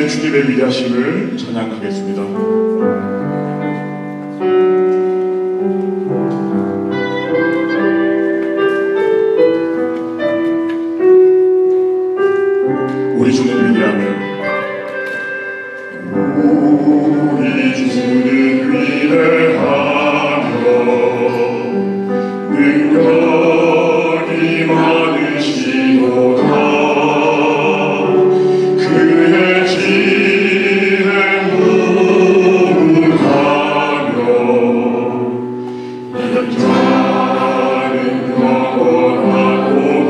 주님의 위대하심을 찬양하겠습니다. 우리 주는 위대하며 우리 주는 위대하며 능력이 많으시도다. 그의 지혜 무궁하며 역사는 영원하도다.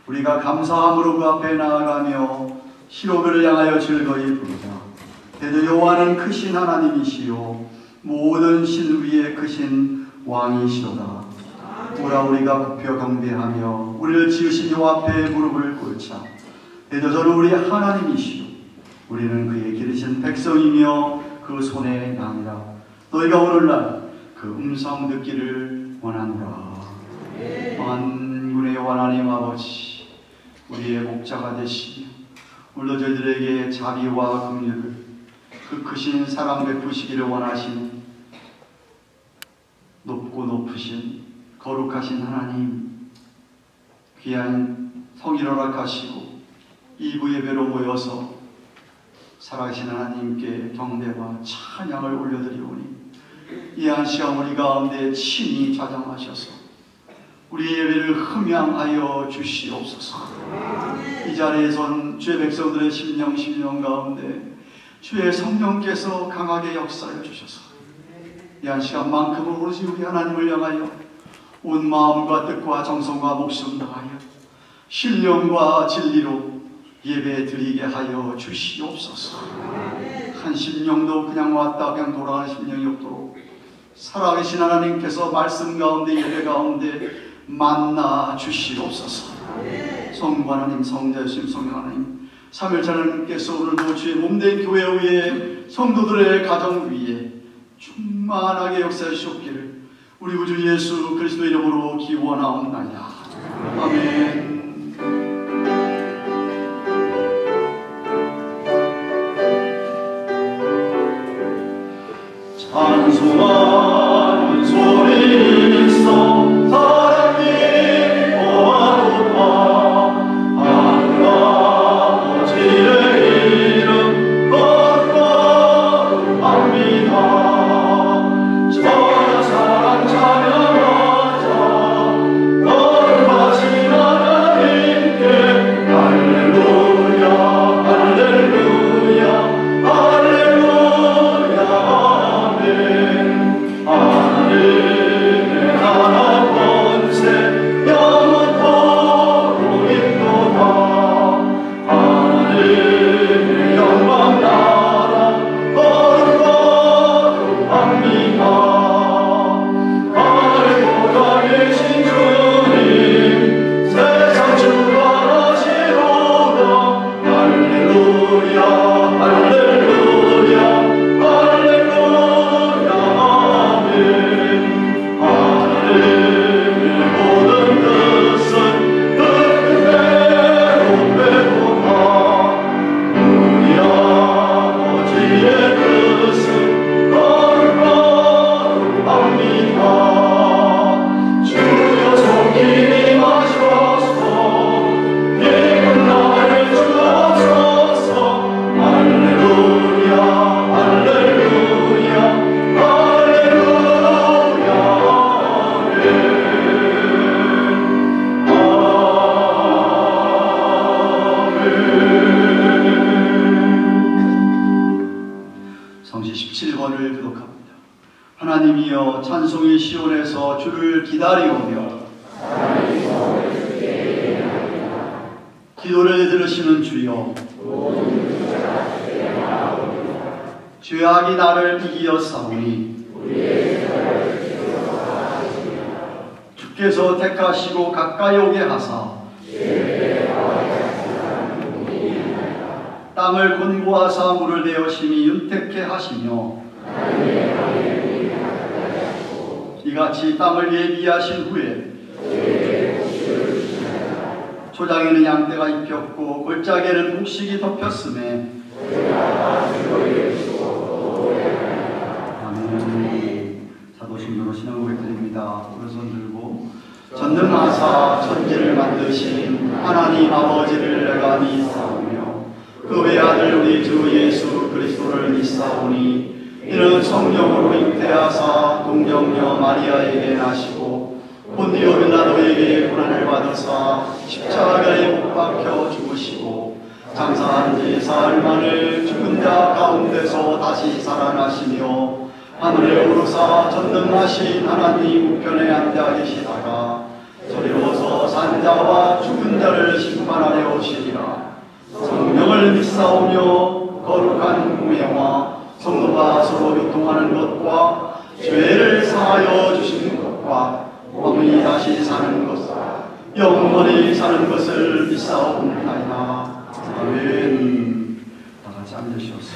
우리가 감사함으로 그 앞에 나아가며 시로그를 향하여 즐거이 부르자. 대저 여호와는 크신 하나님이시요 모든 신 위에 크신 왕이시로다. 오라 우리가 굽혀 경배하며 우리를 지으신 여호와 앞에 무릎을 꿇자. 대저 저는 우리 하나님이시요 우리는 그의 기르신 백성이며 그 손의 양이라. 너희가 오늘날 그 음성 듣기를 원하노라. 만군의 하나님 아버지, 우리의 목자가 되시며 오늘도 저희들에게 자비와 긍휼을 그 크신 사랑 베푸시기를 원하시는 높고 높으신 거룩하신 하나님, 귀한 성일 허락하시고 이부 예배로 모여서 살아계신 하나님께 경배와 찬양을 올려드리오니 이 한 시간 우리 가운데 친히 좌정하셔서 우리 예배를 흠양하여 주시옵소서. 이 자리에선 주의 백성들의 심령 가운데 주의 성령께서 강하게 역사해 주셔서 이 한 시간만큼은 오로지 우리 하나님을 향하여 온 마음과 뜻과 정성과 목숨 다하여 신령과 진리로 예배 드리게 하여 주시옵소서. 한 심령도 그냥 왔다 그냥 돌아가는 심령이 없도록 살아계신 하나님께서 말씀 가운데 예배 가운데 만나 주시옵소서. 성부 하나님, 성자 예수님, 성령 하나님, 삼일째 하나님께서 오늘도 주의 몸된 교회 위에 성도들의 가정 위에 충만하게 역사해 주시옵기를 우리 구주 예수 그리스도 이름으로 기원하옵나이다. 아멘. 찬송하는 소리 있어 사랑이 보아도다. 하늘 아버지의 이름 거룩합니다. 천하 사랑 찬양하자. 거룩하신 하나님께 할렐루야 할렐루야 할렐루야. 하늘의 나라 권세 영원토록 있도다. 하늘의 영광 나라 거룩합니다. 하늘보다 계신 주님 세상 주관하시로다. 할렐루야 할렐루야 할렐루야. 하늘의 모든 뜻은 그 뜻대로 되도다. 우리 아버지의 뜻은 거룩합니다. 주여 속히 임하셔서 예쁜 나를 주옵소서. 할렐루야 할렐루야 할렐루야. 성시 17번을 교독합니다. 하나님이여 찬송의 시온에서 주를 기다리오며 기도를 들으시는 주여, 죄악이 나를 이기었사오니 주께서 택하시고 가까이 오게 하사 땅을 곤고하사 물을 내어 심히 윤택케 하시며 이같이 땅을 예비하신 후에 초장에는 양떼가 입혔고 골짜기에는 곡식이 덮였음에 아멘. 사도신교로 신앙 고백드립니다. 오른손 들고 전능하사 천지를 만드신 하나님 아버지를 내가 믿사오며 그 외아들 우리 주 예수 그리스도를 믿사오니 이는 성령으로 잉태하사 동정녀 마리아에게 나시고 본디오 빌라도에게 고난을 받으사 십자가에 못 박혀 죽으시고 장사한 지 사흘 만에 죽은 자 가운데서 다시 살아나시며 하늘에 오르사 전능하신 하나님 우편에 앉아 계시다가 저리로서 산자와 죽은 자를 심판하려 오시리라. 성령을 믿사오며 거룩한 공예와 성도가 서로 교통하는 것과 죄를 사하여 주시는 것과 몸이 다시 사는 것과 영원히 사는 것을 믿사옵나이다. 아멘. 다 같이 앉으시옵소서.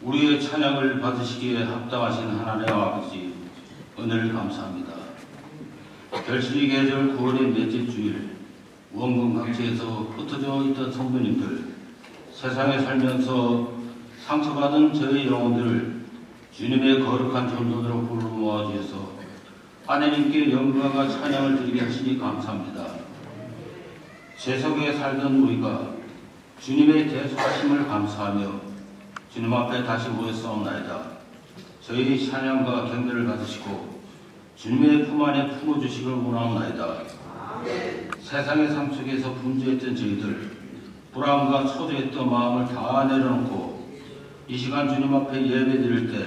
우리의 찬양을 받으시기에 합당하신 하나님 아버지, 은혜를 감사합니다. 결실의 계절 9월의 넷째 주일, 원군 각지에서 흩어져 있던 성도님들, 세상에 살면서 상처받은 저의 영혼들을 주님의 거룩한 전도대로 불러 모아주셔서 하나님께 영광과 찬양을 드리게 하시니 감사합니다. 세속에 살던 우리가 주님의 대속하심을 감사하며 주님 앞에 다시 모였사옵나이다. 저희 찬양과 경배를 받으시고 주님의 품 안에 품어주시길 원하옵나이다. 세상의 삶 속에서 분주했던 저희들, 불안과 초조했던 마음을 다 내려놓고 이 시간 주님 앞에 예배드릴 때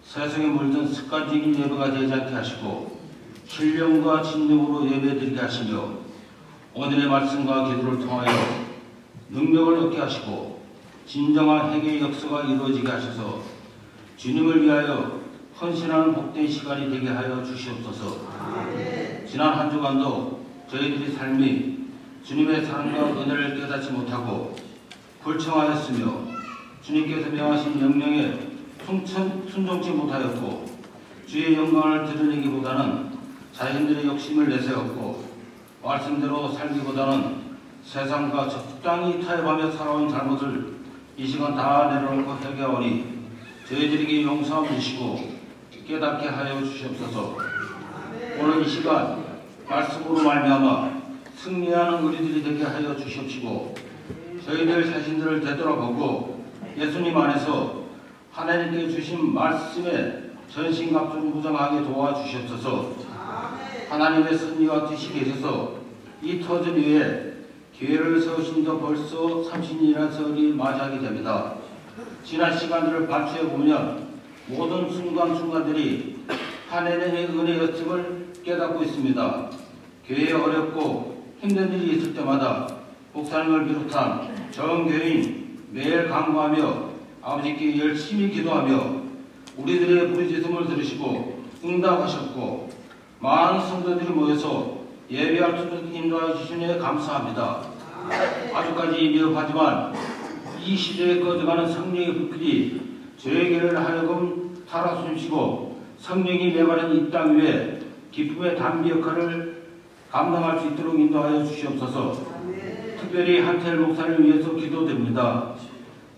세상에 물든 습관적인 예배가 되지 않게 하시고 신령과 진정으로 예배드리게 하시며 오늘의 말씀과 기도를 통하여 능력을 얻게 하시고 진정한 회개의 역사가 이루어지게 하셔서 주님을 위하여 헌신하는 복된 시간이 되게 하여 주시옵소서. 지난 한 주간도 저희들의 삶이 주님의 사랑과 은혜를 깨닫지 못하고 불청하였으며 주님께서 명하신 명령에 순종치 못하였고 주의 영광을 드러내기보다는 자신들의 욕심을 내세웠고 말씀대로 살기보다는 세상과 적당히 타협하며 살아온 잘못을 이 시간 다 내려놓고 회개하오니 저희들에게 용서함 주시고 깨닫게 하여 주시옵소서. 오늘 이 시간 말씀으로 말미암아 승리하는 우리들이 되게 하여 주시옵시고 저희들 자신들을 되돌아보고 예수님 안에서 하나님께 주신 말씀에 전신갑주를 무장하게 도와주시옵소서. 하나님의 섭리와 뜻이 계셔서 이 터전 위에 기회를 세우신 지 벌써 30년이라는 세월이 맞이하게 됩니다. 지난 시간들을 발표해보면 모든 순간순간들이 하나님의 은혜였음을 깨닫고 있습니다. 교회에 어렵고 힘든 일이 있을 때마다 목사님을 비롯한 전 교인 매일 간구하며 아버지께 열심히 기도하며 우리들의 부르짖음을 들으시고 응답하셨고 많은 성도들이 모여서 예배할 수 있도록 인도하여 주시니 감사합니다. 아주까지 미흡하지만 이 시대에 꺼져가는 성령의 불길이 저에게를 하여금 살아 숨쉬고 성령이 메마른 이 땅 위에 기쁨의 담비 역할을 감당할 수 있도록 인도하여 주시옵소서. 특별히 한태일 목사를 위해서 기도됩니다.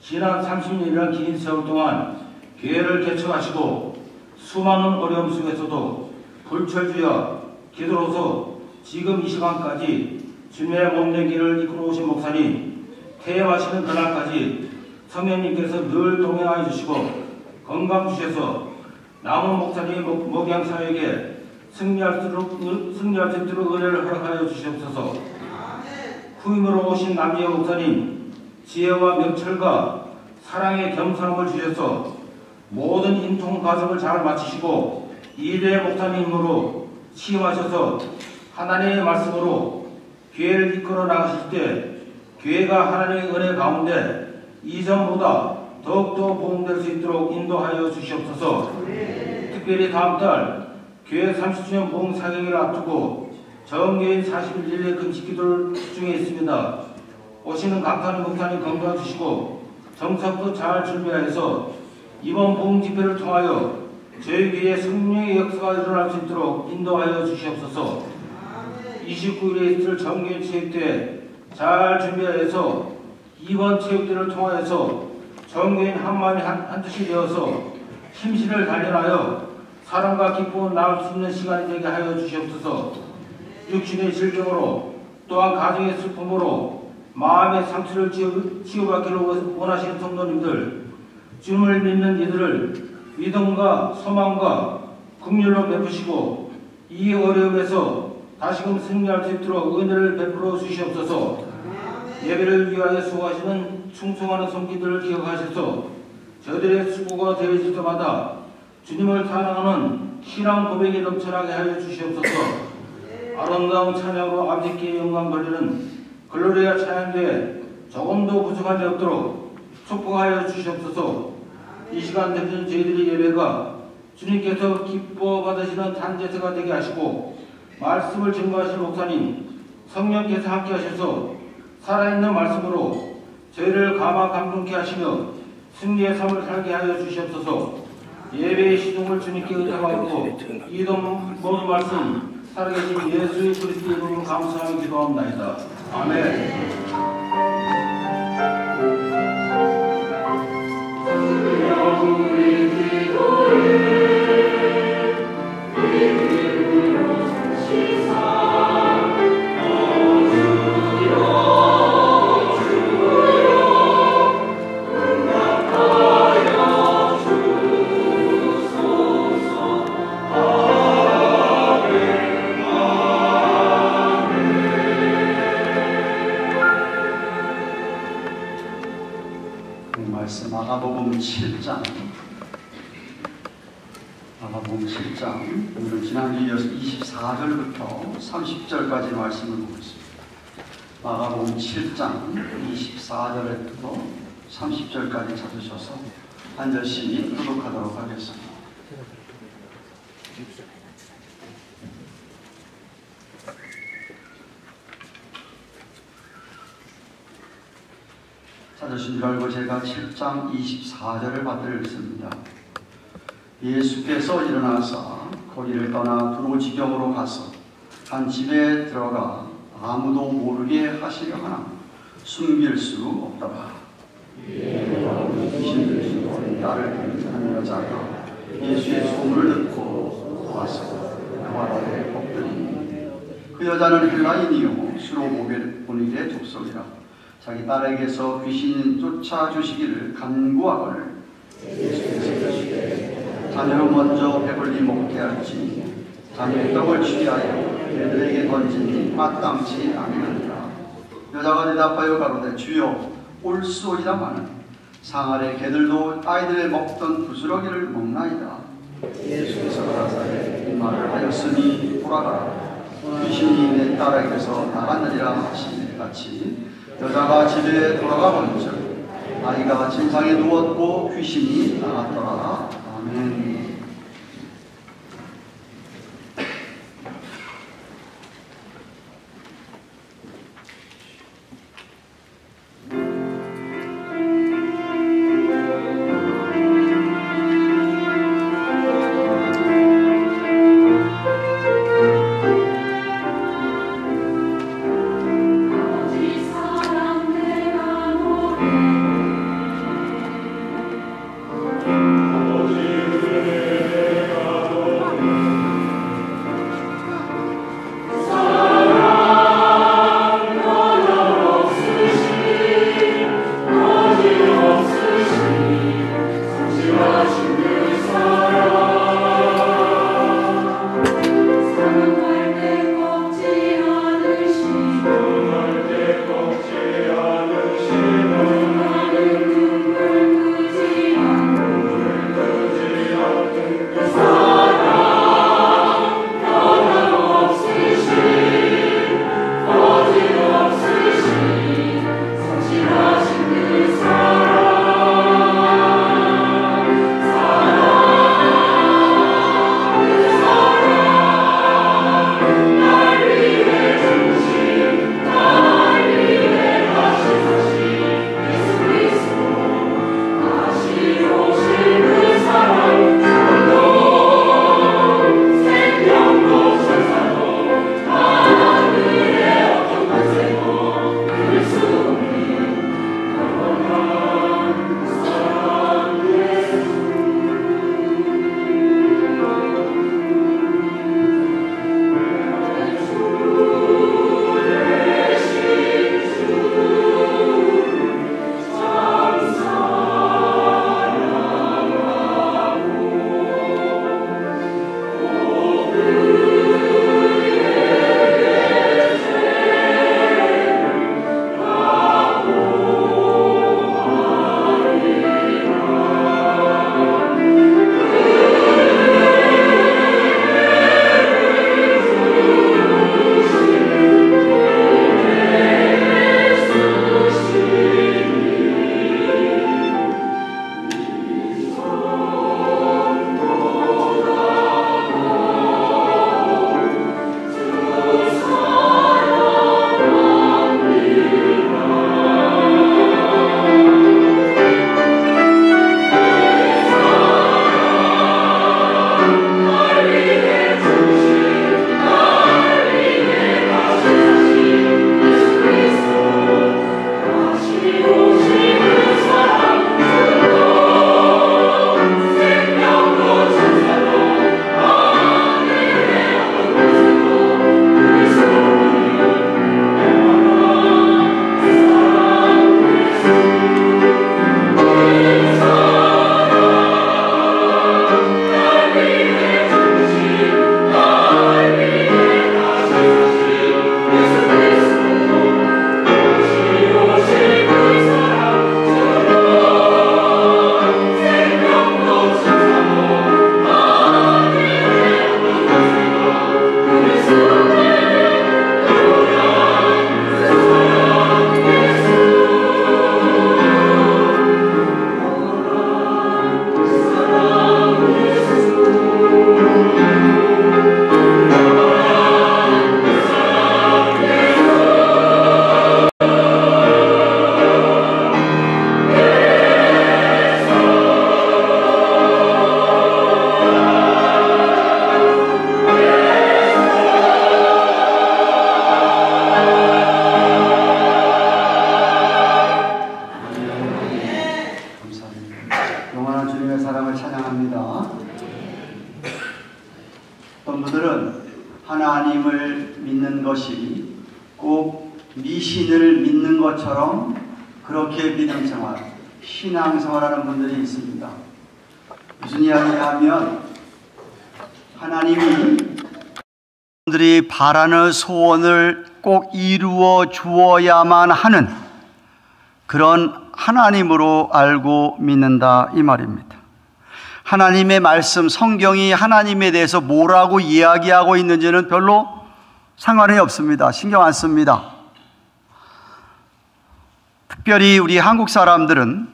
지난 30년이란 긴 세월 동안 교회를 개척하시고 수많은 어려움 속에서도 불철주야 기도로서 지금 이 시간까지 주님의 몸된 길을 이끌어오신 목사님, 퇴임하시는 그날까지 성령님께서 늘 동행하여 주시고 건강 주셔서 남은 목사님의 목양 사역에 승리할 수 있도록 은혜를 허락하여 주시옵소서. 후임으로 오신 남지혜 목사님, 지혜와 명철과 사랑의 겸손함을 주셔서 모든 인통 과정을 잘 마치시고 이대 목사님으로 취임하셔서 하나님의 말씀으로 교회를 이끌어 나가실 때 교회가 하나님의 은혜 가운데 이전보다 더욱더 보응될 수 있도록 인도하여 주시옵소서. 특별히 다음 달 교회 30주년 보응 사경을 앞두고 정교인 41일의 금식 기도를 중에 있습니다. 오시는 강타는 목사님 건강 주시고 정석도 잘 준비하여서 이번 보응 집회를 통하여 저희 교회에 성령의 역사가 일어날 수 있도록 인도하여 주시옵소서. 29일에 있을 정교인 체육대회 잘 준비하여서 이번 체육대회를 통하여서 정교인 한마음이 한뜻이 되어서 심신을 단련하여 사랑과 기쁨을 나눌 수 있는 시간이 되게 하여 주시옵소서. 육신의 질병으로 또한 가정의 슬픔으로 마음의 상처를 치유받기를 원하시는 성도님들, 주님을 믿는 이들을 믿음과 소망과 긍휼로 베푸시고 이 어려움에서 다시금 승리할 수 있도록 은혜를 베풀어 주시옵소서. 예배를 위하여 수고하시는 충성하는 성기들을 기억하셔서 저들의 수고가 되어질 때마다 주님을 사랑하는 신앙 고백이 넘쳐나게 하여 주시옵소서. 아름다운 찬양으로 아버지께 영광 돌리는 글로리아 찬양대에 조금도 부족하지 않도록 축복하여 주시옵소서. 이 시간 되는 저희들의 예배가 주님께서 기뻐 받으시는 단제사가 되게 하시고 말씀을 증거하신 목사님 성령께서 함께 하셔서 살아있는 말씀으로 저희를 감화 감동케 하시며 승리의 삶을 살게 하여 주시옵소서. 예배의 시동을 주님께 의탁하고 이동 모든 말씀 살아계신 예수의 그리스도 이름으로 감사하며 기도합니다. 아멘. 마가복음 7장 오늘은 지난주에 이어서 24절부터 30절까지 말씀을 보고 있습니다. 마가복음 7장 24절부터 30절까지 찾으셔서 한 절씩 교독하도록 하겠습니다. 찾으신 줄 알고 제가 7장 24절을 받들겠습니다. 예수께서 일어나서 거기를 떠나 두로 지경으로 가서 한 집에 들어가 아무도 모르게 하시려 하나 숨길 수 없더라. 귀신들이 딸을 한 여자가 예수의 소문을 듣고 와서 그 아래 엎드리니 그 여자는 헬라인이요 수로보니게 족속이라. 자기 딸에게서 귀신이 쫓아주시기를 간구하거늘 예수께서 이르시되 자녀로 먼저 배불리 먹게 할지 자녀의 떡을 취하여 애들에게 던지니 마땅치 아니하니라. 여자가 대답하여 가로되 주여 올소이다마는 상 아래 개들도 아이들의 먹던 부스러기를 먹나이다. 예수께서 가라사대 이 말을 하였으니 돌아가라. 귀신이 내 딸에게서 나갔느니라 하시니 같이 여자가 집에 돌아가 본즉 아이가 침상에 누웠고 귀신이 나갔더라. 아멘. 영원한 주님의 사랑을 찬양합니다. 어떤 분들은 하나님을 믿는 것이 꼭 미신을 믿는 것처럼 그렇게 믿음생활, 신앙생활하는 분들이 있습니다. 무슨 이야기냐면 하나님이 분들이 바라는 소원을 꼭 이루어 주어야만 하는 그런 하나님으로 알고 믿는다 이 말입니다. 하나님의 말씀, 성경이 하나님에 대해서 뭐라고 이야기하고 있는지는 별로 상관이 없습니다. 신경 안 씁니다. 특별히 우리 한국 사람들은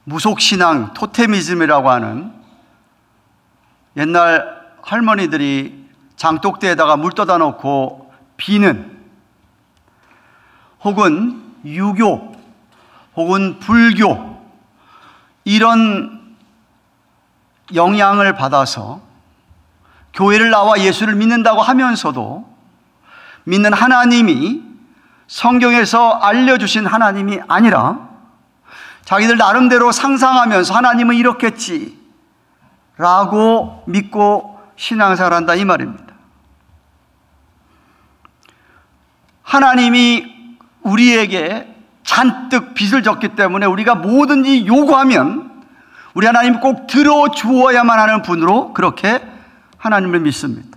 무속신앙, 토테미즘이라고 하는 옛날 할머니들이 장독대에다가 물 떠다 놓고 비는, 혹은 유교, 혹은 불교, 이런 영향을 받아서 교회를 나와 예수를 믿는다고 하면서도 믿는 하나님이 성경에서 알려주신 하나님이 아니라 자기들 나름대로 상상하면서 하나님은 이렇겠지 라고 믿고 신앙생활한다 이 말입니다. 하나님이 우리에게 잔뜩 빚을 졌기 때문에 우리가 뭐든지 요구하면 우리 하나님 꼭 들어주어야만 하는 분으로 그렇게 하나님을 믿습니다.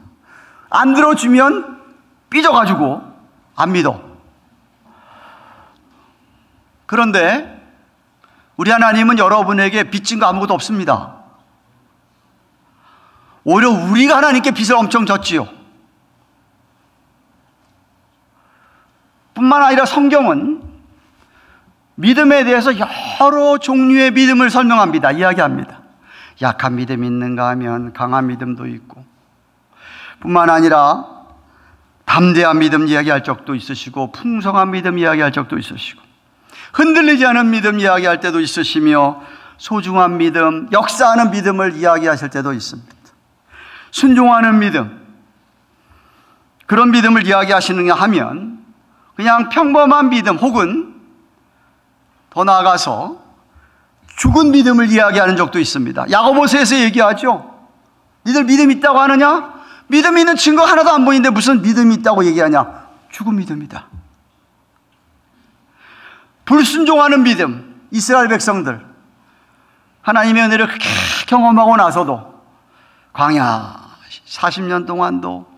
안 들어주면 삐져가지고 안 믿어. 그런데 우리 하나님은 여러분에게 빚진 거 아무것도 없습니다. 오히려 우리가 하나님께 빚을 엄청 졌지요. 뿐만 아니라 성경은 믿음에 대해서 여러 종류의 믿음을 설명합니다. 이야기합니다. 약한 믿음 있는가 하면 강한 믿음도 있고, 뿐만 아니라 담대한 믿음 이야기할 적도 있으시고, 풍성한 믿음 이야기할 적도 있으시고, 흔들리지 않은 믿음 이야기할 때도 있으시며, 소중한 믿음, 역사하는 믿음을 이야기하실 때도 있습니다. 순종하는 믿음, 그런 믿음을 이야기하시느냐 하면 그냥 평범한 믿음 혹은 더 나아가서 죽은 믿음을 이야기하는 적도 있습니다. 야고보서에서 얘기하죠. 니들 믿음 있다고 하느냐? 믿음 있는 증거 하나도 안 보이는데 무슨 믿음이 있다고 얘기하냐? 죽은 믿음이다. 불순종하는 믿음, 이스라엘 백성들 하나님의 은혜를 그렇게 경험하고 나서도 광야 40년 동안도,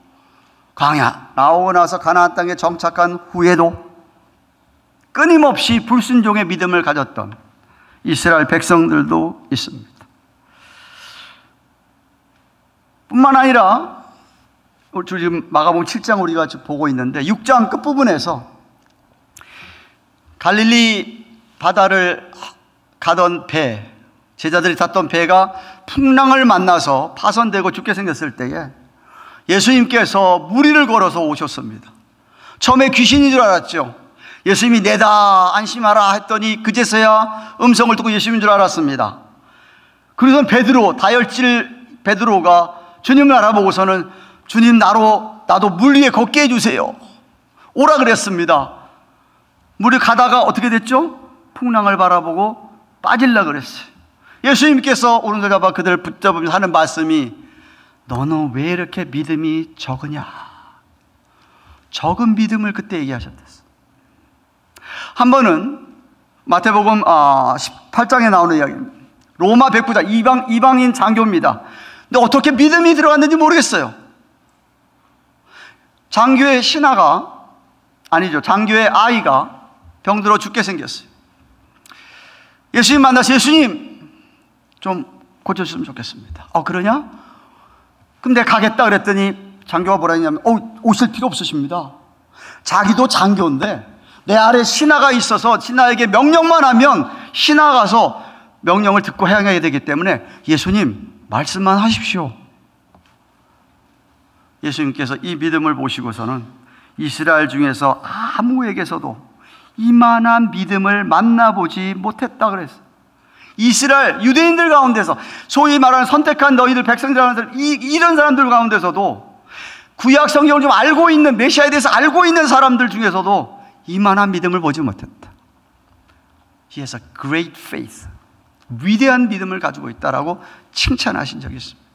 광야 나오고 나서 가나안 땅에 정착한 후에도 끊임없이 불순종의 믿음을 가졌던 이스라엘 백성들도 있습니다. 뿐만 아니라 지금 마가복음 7장 우리가 보고 있는데 6장 끝부분에서 갈릴리 바다를 가던 배, 제자들이 탔던 배가 풍랑을 만나서 파손되고 죽게 생겼을 때에 예수님께서 무리를 걸어서 오셨습니다. 처음에 귀신인 줄 알았죠. 예수님이 내다 안심하라 했더니 그제서야 음성을 듣고 예수님인 줄 알았습니다. 그래서 다혈질 베드로가 주님을 알아보고서는 주님 나도 물 위에 걷게 해주세요 오라 그랬습니다. 물이 가다가 어떻게 됐죠? 풍랑을 바라보고 빠질라 그랬어요. 예수님께서 오른손 잡아 그들을 붙잡으면서 하는 말씀이 너는 왜 이렇게 믿음이 적으냐? 적은 믿음을 그때 얘기하셨댔어. 한 번은 마태복음 18장에 나오는 이야기입니다. 로마 백부장 이방인 장교입니다. 근데 어떻게 믿음이 들어갔는지 모르겠어요. 장교의 아이가 병들어 죽게 생겼어요. 예수님 만나서 예수님 좀 고쳐주시면 좋겠습니다. 그러냐? 그럼 내가 가겠다 그랬더니 장교가 뭐라 했냐면 오실 필요 없으십니다. 자기도 장교인데 내 아래 신하가 있어서 신하에게 명령만 하면 신하 가서 명령을 듣고 행해야 되기 때문에 예수님 말씀만 하십시오. 예수님께서 이 믿음을 보시고서는 이스라엘 중에서 아무에게서도 이만한 믿음을 만나보지 못했다 그랬어요. 이스라엘 유대인들 가운데서 소위 말하는 선택한 너희들 백성들 이런 사람들 가운데서도 구약 성경을 좀 알고 있는 메시아에 대해서 알고 있는 사람들 중에서도 이만한 믿음을 보지 못했다. He has a great faith. 위대한 믿음을 가지고 있다라고 칭찬하신 적이 있습니다.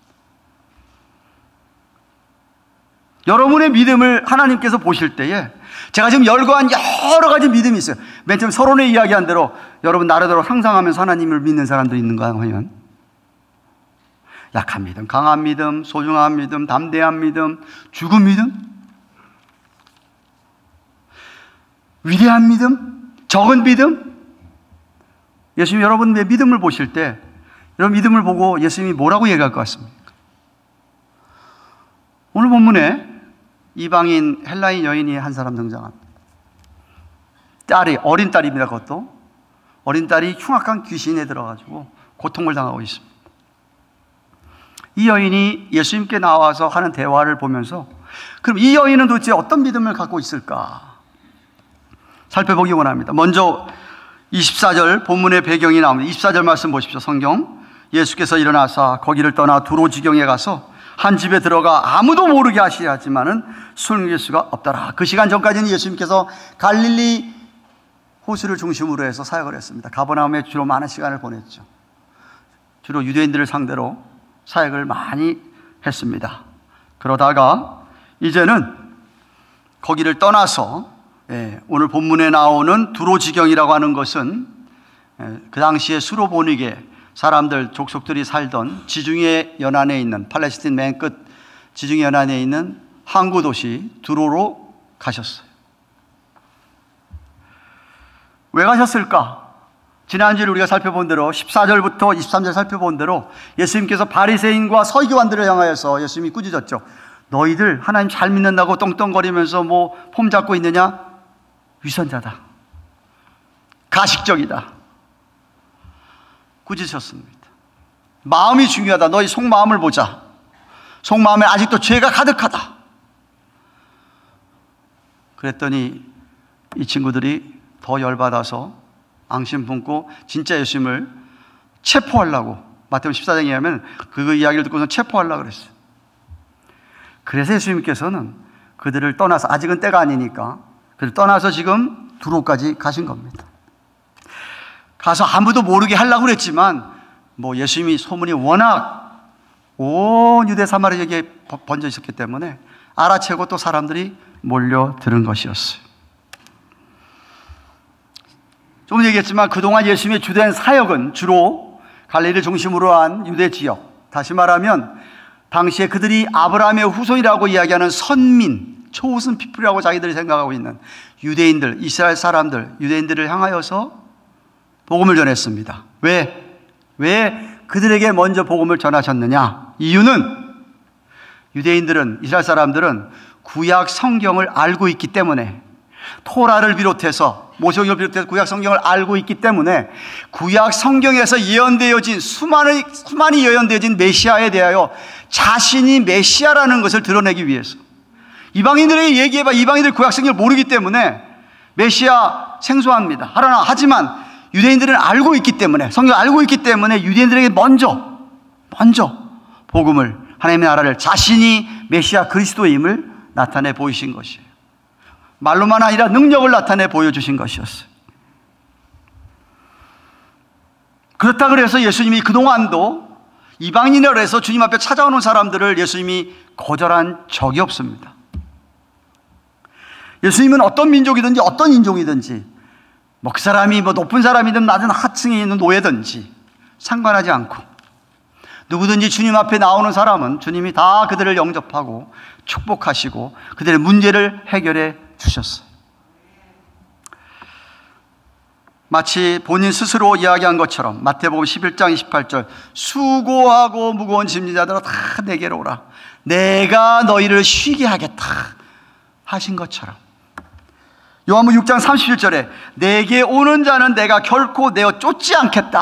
여러분의 믿음을 하나님께서 보실 때에 제가 지금 열거한 여러 가지 믿음이 있어요. 맨 처음 서론에 이야기한 대로 여러분 나름대로 상상하면서 하나님을 믿는 사람도 있는가 하면 약한 믿음, 강한 믿음, 소중한 믿음, 담대한 믿음, 죽은 믿음, 위대한 믿음, 적은 믿음. 예수님이 여러분의 믿음을 보실 때 여러분 믿음을 보고 예수님이 뭐라고 얘기할 것 같습니까? 오늘 본문에 이방인 헬라인 여인이 한 사람 등장합니다. 딸이, 어린 딸입니다. 그것도 어린 딸이 흉악한 귀신에 들어가지고 고통을 당하고 있습니다. 이 여인이 예수님께 나와서 하는 대화를 보면서 그럼 이 여인은 도대체 어떤 믿음을 갖고 있을까 살펴보기 원합니다. 먼저 24절 본문의 배경이 나옵니다. 24절 말씀 보십시오. 성경. 예수께서 일어나사 거기를 떠나 두로 지경에 가서 한 집에 들어가 아무도 모르게 하시려 하지만은 숨길 수가 없더라. 그 시간 전까지는 예수님께서 갈릴리 호수를 중심으로 해서 사역을 했습니다. 가버나움에 주로 많은 시간을 보냈죠. 주로 유대인들을 상대로 사역을 많이 했습니다. 그러다가 이제는 거기를 떠나서 오늘 본문에 나오는 두로지경이라고 하는 것은 그 당시에 수로보니게 사람들, 족속들이 살던 지중해 연안에 있는 팔레스틴 맨 끝 지중해 연안에 있는 항구 도시 두로로 가셨어요. 왜 가셨을까? 지난주에 우리가 살펴본 대로 14절부터 23절 살펴본 대로 예수님께서 바리새인과 서기관들을 향하여서 예수님이 꾸짖었죠. 너희들 하나님 잘 믿는다고 떵떵거리면서 뭐 폼 잡고 있느냐? 위선자다. 가식적이다. 꾸짖으셨습니다. 마음이 중요하다. 너희 속마음을 보자. 속마음에 아직도 죄가 가득하다. 그랬더니 이 친구들이 더 열받아서 앙심 품고 진짜 예수님을 체포하려고, 마태복음 14장에 의하면 그 이야기를 듣고서 체포하려고 그랬어요. 그래서 예수님께서는 그들을 떠나서, 아직은 때가 아니니까 그들을 떠나서 지금 두로까지 가신 겁니다. 가서 아무도 모르게 하려고 그랬지만 뭐 예수님이 소문이 워낙 온 유대 사마리아에 번져 있었기 때문에 알아채고 또 사람들이 몰려드는 것이었어요. 조금 얘기했지만 그동안 예수님의 주된 사역은 주로 갈릴리를 중심으로 한 유대 지역, 다시 말하면 당시에 그들이 아브라함의 후손이라고 이야기하는 선민, 초우슨 피플이라고 자기들이 생각하고 있는 유대인들, 이스라엘 사람들, 유대인들을 향하여서 복음을 전했습니다. 왜 그들에게 먼저 복음을 전하셨느냐? 이유는 유대인들은, 이스라엘 사람들은 구약 성경을 알고 있기 때문에, 토라를 비롯해서 모세오경을 비롯해서 구약 성경을 알고 있기 때문에 구약 성경에서 예언되어진 수많이 예언되어진 메시아에 대하여 자신이 메시아라는 것을 드러내기 위해서, 이방인들에게 얘기해봐. 이방인들 구약 성경을 모르기 때문에 메시아 생소합니다. 하지만 유대인들은 알고 있기 때문에, 성경을 알고 있기 때문에 유대인들에게 먼저 복음을, 하나님의 나라를, 자신이 메시아 그리스도임을 나타내 보이신 것이에요. 말로만 아니라 능력을 나타내 보여주신 것이었어요. 그렇다 그래서 예수님이 그동안도 이방인이라고 해서 주님 앞에 찾아오는 사람들을 예수님이 거절한 적이 없습니다. 예수님은 어떤 민족이든지 어떤 인종이든지, 그 사람이 높은 사람이든 낮은 하층에 있는 노예든지 상관하지 않고 누구든지 주님 앞에 나오는 사람은 주님이 다 그들을 영접하고 축복하시고 그들의 문제를 해결해 주셨어요. 마치 본인 스스로 이야기한 것처럼 마태복음 11장 28절, 수고하고 무거운 짐진 자들아 다 내게로 오라, 내가 너희를 쉬게 하겠다 하신 것처럼, 요한복음 6장 31절에 내게 오는 자는 내가 결코 내어 쫓지 않겠다.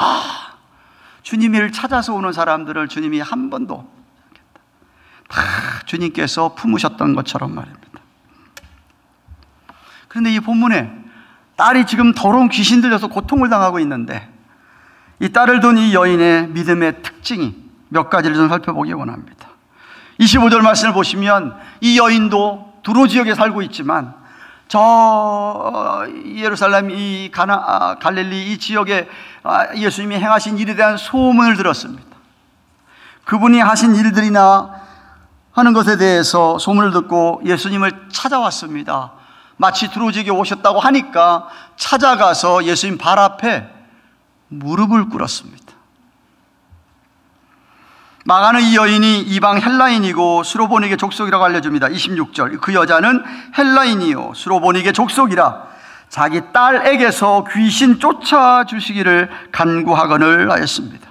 주님을 찾아서 오는 사람들을 주님이 한 번도 다 주님께서 품으셨던 것처럼 말입니다. 그런데 이 본문에 딸이 지금 더러운 귀신 들려서 고통을 당하고 있는데, 이 딸을 둔 이 여인의 믿음의 특징이 몇 가지를 좀 살펴보기 원합니다. 25절 말씀을 보시면 이 여인도 두로 지역에 살고 있지만 저 예루살렘 이 갈릴리 이 지역에 예수님이 행하신 일에 대한 소문을 들었습니다. 그분이 하신 일들이나 하는 것에 대해서 소문을 듣고 예수님을 찾아왔습니다. 마치 두루지게 오셨다고 하니까 찾아가서 예수님 발 앞에 무릎을 꿇었습니다. 마가는 이 여인이 이방 헬라인이고 수로보닉의 족속이라고 알려줍니다. 26절, 그 여자는 헬라인이요 수로보닉의 족속이라 자기 딸에게서 귀신 쫓아주시기를 간구하거늘 하였습니다.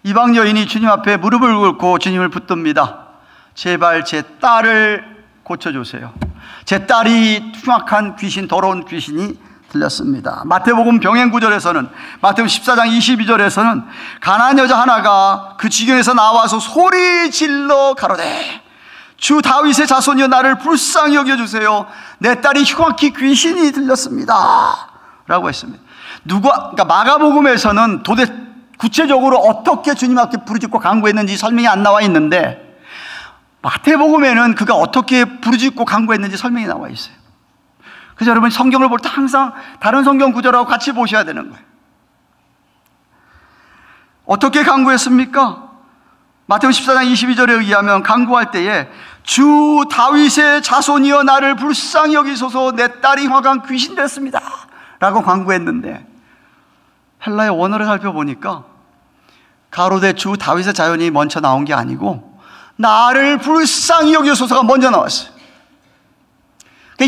이방 여인이 주님 앞에 무릎을 꿇고 주님을 붙듭니다. 제발 제 딸을 고쳐주세요. 제 딸이 흉악한 귀신, 더러운 귀신이 들렸습니다. 마태복음 병행 구절에서는, 마태복음 14장 22절에서는 가난한 여자 하나가 그 지경에서 나와서 소리 질러 가로되 주 다윗의 자손이여 나를 불쌍히 여겨주세요. 내 딸이 흉악히 귀신이 들렸습니다 라고 했습니다. 그러니까 마가복음에서는 도대체 구체적으로 어떻게 주님 앞에 부르짖고 간구했는지 설명이 안 나와 있는데, 마태복음에는 그가 어떻게 부르짖고 간구했는지 설명이 나와 있어요. 그래서 여러분 성경을 볼 때 항상 다른 성경 구절하고 같이 보셔야 되는 거예요. 어떻게 간구했습니까? 마태복음 14장 22절에 의하면 간구할 때에 주 다윗의 자손이여 나를 불쌍히 여기소서 내 딸이 흉악한 귀신 됐습니다 라고 간구했는데, 헬라의 원어를 살펴보니까 가로되 주 다윗의 자손이 먼저 나온 게 아니고 나를 불쌍히 여기소서가 먼저 나왔어요.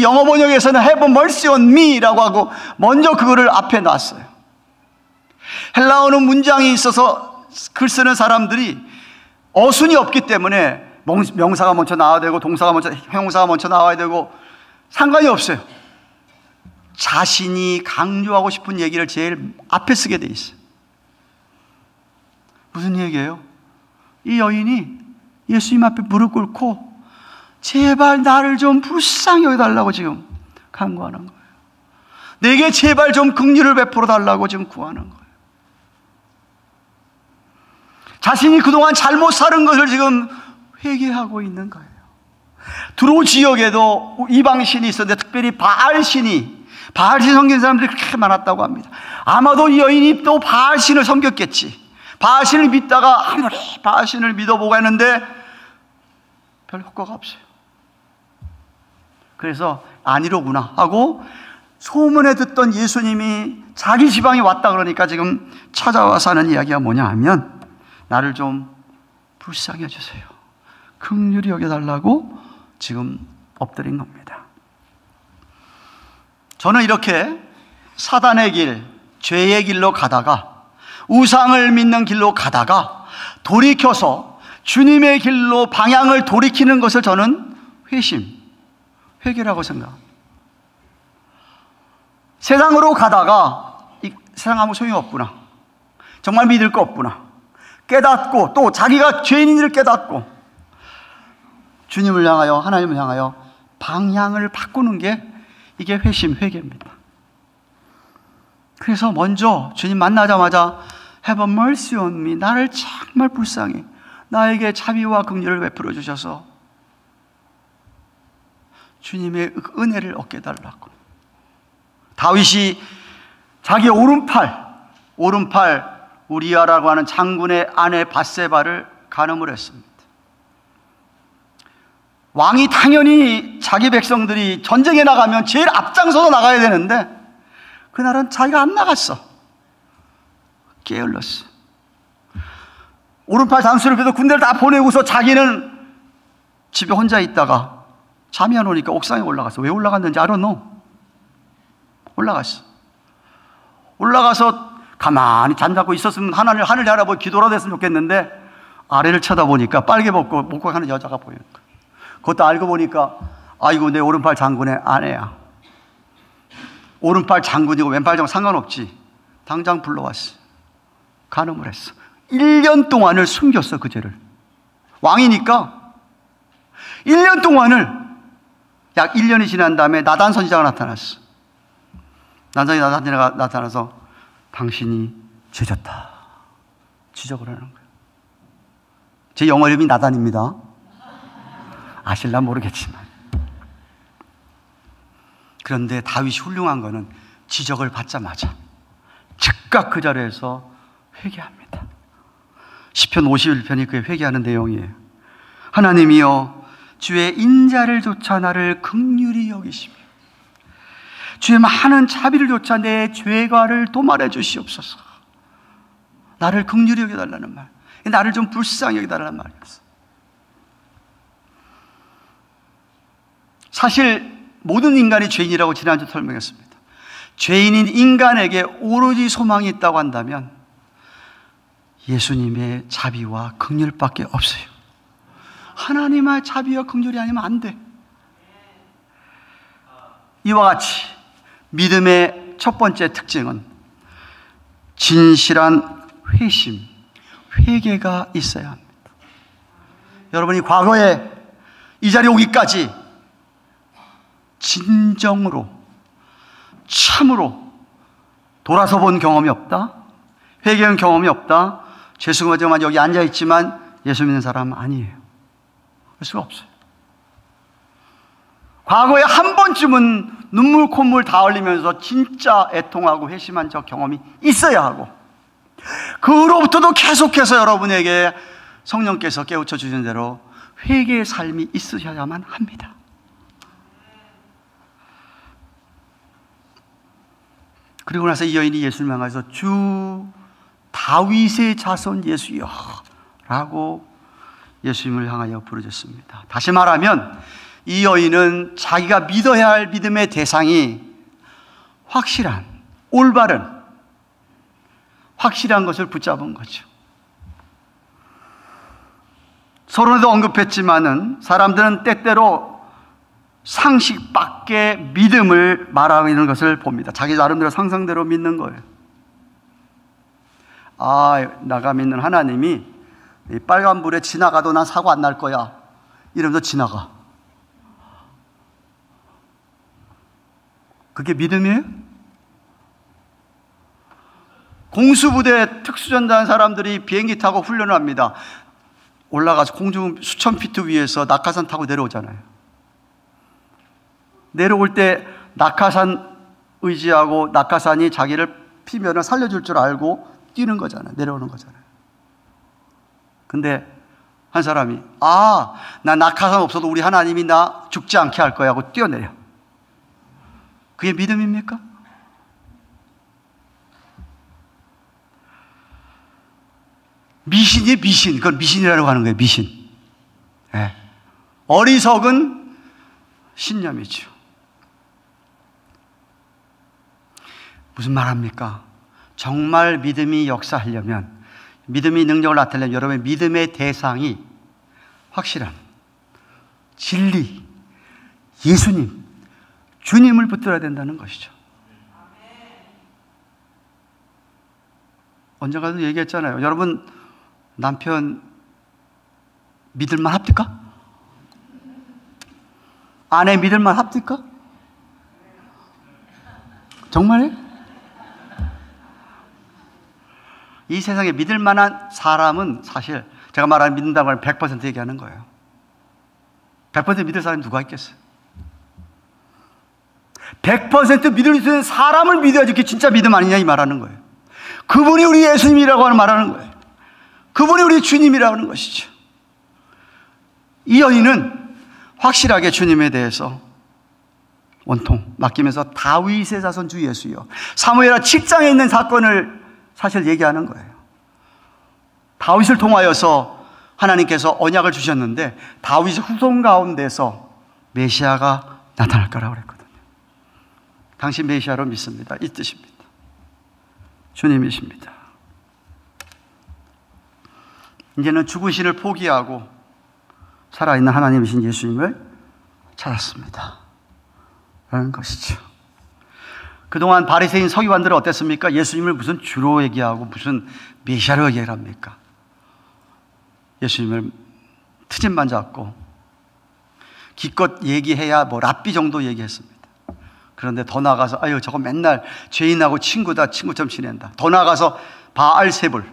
영어 번역에서는 Have mercy on me 라고 하고 먼저 그거를 앞에 놨어요. 헬라어는 문장이 있어서 글 쓰는 사람들이 어순이 없기 때문에 명사가 먼저 나와야 되고 동사가 먼저, 형용사가 먼저 나와야 되고 상관이 없어요. 자신이 강조하고 싶은 얘기를 제일 앞에 쓰게 돼 있어요. 무슨 얘기예요? 이 여인이 예수님 앞에 무릎 꿇고 제발 나를 좀 불쌍히 여겨달라고 지금 간구하는 거예요. 내게 제발 좀 긍휼을 베풀어 달라고 지금 구하는 거예요. 자신이 그동안 잘못 살은 것을 지금 회개하고 있는 거예요. 두로 지역에도 이방신이 있었는데 특별히 바알신 섬기는 사람들이 그렇게 많았다고 합니다. 아마도 이 여인이 또 바알신을 섬겼겠지. 바알신을 믿다가 아무리 바알신을 믿어보고 했는데 별 효과가 없어요. 그래서 아니로구나 하고 소문에 듣던 예수님이 자기 지방에 왔다 그러니까 지금 찾아와서 하는 이야기가 뭐냐 하면 나를 좀 불쌍히 해주세요. 긍휼히 여겨달라고 지금 엎드린 겁니다. 저는 이렇게 사단의 길, 죄의 길로 가다가 우상을 믿는 길로 가다가 돌이켜서 주님의 길로 방향을 돌이키는 것을 저는 회개라고 생각합니다. 세상으로 가다가 이 세상 아무 소용이 없구나, 정말 믿을 거 없구나 깨닫고, 또 자기가 죄인인 줄 깨닫고 주님을 향하여, 하나님을 향하여 방향을 바꾸는 게 이게 회개입니다. 그래서 먼저 주님 만나자마자 Have mercy on me, 나를 정말 불쌍히 나에게 자비와 긍휼을 베풀어 주셔서 주님의 은혜를 얻게 달라고. 다윗이 자기 오른팔 우리아라고 하는 장군의 아내 밧세바를 간음을 했습니다. 왕이 당연히 자기 백성들이 전쟁에 나가면 제일 앞장서서 나가야 되는데 그날은 자기가 안 나갔어. 게을렀어. 오른팔 장수를 그래도 군대를 다 보내고서 자기는 집에 혼자 있다가 잠이 안 오니까 옥상에 올라갔어. 왜 올라갔는지 I don't know. 올라가서 가만히 잠자고 있었으면 하늘 바라보고 기도라도 했으면 좋겠는데 아래를 쳐다보니까 빨개 벗고 목욕하는 여자가 보이는 거야. 그것도 알고 보니까 아이고 내 오른팔 장군의 아내야. 오른팔 장군이고 왼팔 장군 상관없지. 당장 불러왔어. 간음을 했어. 1년 동안을 숨겼어, 그 죄를. 왕이니까 1년 동안을, 약 1년이 지난 다음에 나단 선지자가 나타났어. 나단이 나타나서 당신이 죄졌다 지적을 하는 거예요. 제 영어 이름이 나단입니다. 아실란 모르겠지만 그런데 다윗이 훌륭한 거는 지적을 받자마자 즉각 그 자리에서 회개합니다. 시편 51편이 그의 회개하는 내용이에요. 하나님이여, 주의 인자를 조차 나를 긍휼히 여기시며 주의 많은 자비를 조차 내 죄과를 도말해 주시옵소서. 나를 긍휼히 여겨달라는 말, 나를 좀 불쌍히 여겨달라는 말이었어. 사실 모든 인간이 죄인이라고 지난주 설명했습니다. 죄인인 인간에게 오로지 소망이 있다고 한다면 예수님의 자비와 긍휼밖에 없어요. 하나님의 자비와 긍휼이 아니면 안 돼. 이와 같이 믿음의 첫 번째 특징은 진실한 회심, 회개가 있어야 합니다. 여러분이 과거에 이 자리에 오기까지 진정으로, 참으로 돌아서 본 경험이 없다, 회개한 경험이 없다, 죄송하지만 여기 앉아있지만 예수 믿는 사람 아니에요. 그럴 수가 없어요. 과거에 한 번쯤은 눈물 콧물 다 흘리면서 진짜 애통하고 회심한 저 경험이 있어야 하고, 그 후로부터도 계속해서 여러분에게 성령께서 깨우쳐 주신 대로 회개의 삶이 있으셔야만 합니다. 그리고 나서 이 여인이 예수를 향해서 주 다윗의 자손 예수여 라고 예수님을 향하여 부르짖습니다. 다시 말하면 이 여인은 자기가 믿어야 할 믿음의 대상이 확실한, 올바른, 확실한 것을 붙잡은 거죠. 서론에도 언급했지만은 사람들은 때때로 상식 밖의 믿음을 말하고 있는 것을 봅니다. 자기 나름대로 상상대로 믿는 거예요. 아, 내가 믿는 하나님이 이 빨간불에 지나가도 난 사고 안 날 거야 이러면서 지나가. 그게 믿음이에요? 공수부대 특수전단 사람들이 비행기 타고 훈련을 합니다. 올라가서 공중 수천 피트 위에서 낙하산 타고 내려오잖아요. 내려올 때 낙하산 의지하고 낙하산이 자기를 피면은 살려줄 줄 알고 뛰는 거잖아요. 내려오는 거잖아요. 근데 한 사람이 나 낙하산 없어도 우리 하나님이 나 죽지 않게 할 거야 하고 뛰어내려. 그게 믿음입니까? 미신이에요, 미신. 그걸 미신이라고 하는 거예요, 미신. 네. 어리석은 신념이죠. 무슨 말합니까? 정말 믿음이 역사하려면, 믿음이 능력을 나타내려면 여러분의 믿음의 대상이 확실한 진리, 예수님, 주님을 붙들어야 된다는 것이죠. 언젠가도 얘기했잖아요. 여러분 남편 믿을만 합니까? 아내 믿을만 합니까? 정말요? 이 세상에 믿을 만한 사람은 사실 제가 말하는 믿는다고 하면 100% 얘기하는 거예요. 100% 믿을 사람이 누가 있겠어요? 100% 믿을 수 있는 사람을 믿어야지 그게 진짜 믿음 아니냐 이 말하는 거예요. 그분이 우리 예수님이라고 하는 말하는 거예요. 그분이 우리 주님이라고 하는 것이죠. 이 여인은 확실하게 주님에 대해서 원통 맡기면서 다윗의 자손 주 예수여, 사무엘하 7장에 있는 사건을 사실 얘기하는 거예요. 다윗을 통하여서 하나님께서 언약을 주셨는데 다윗의 후손 가운데서 메시아가 나타날 거라고 그랬거든요. 당신 메시아로 믿습니다. 이 뜻입니다. 주님이십니다. 이제는 죽으신을 포기하고 살아있는 하나님이신 예수님을 찾았습니다 라는 것이죠. 그동안 바리새인 서기관들은 어땠습니까? 예수님을 무슨 주로 얘기하고 무슨 메시아로 얘기합니까? 예수님을 트집만 잡고 기껏 얘기해야 뭐 랍비 정도 얘기했습니다. 그런데 더 나아가서 아유 저거 맨날 죄인하고 친구다, 친구처럼 지낸다. 더 나아가서 바알세불,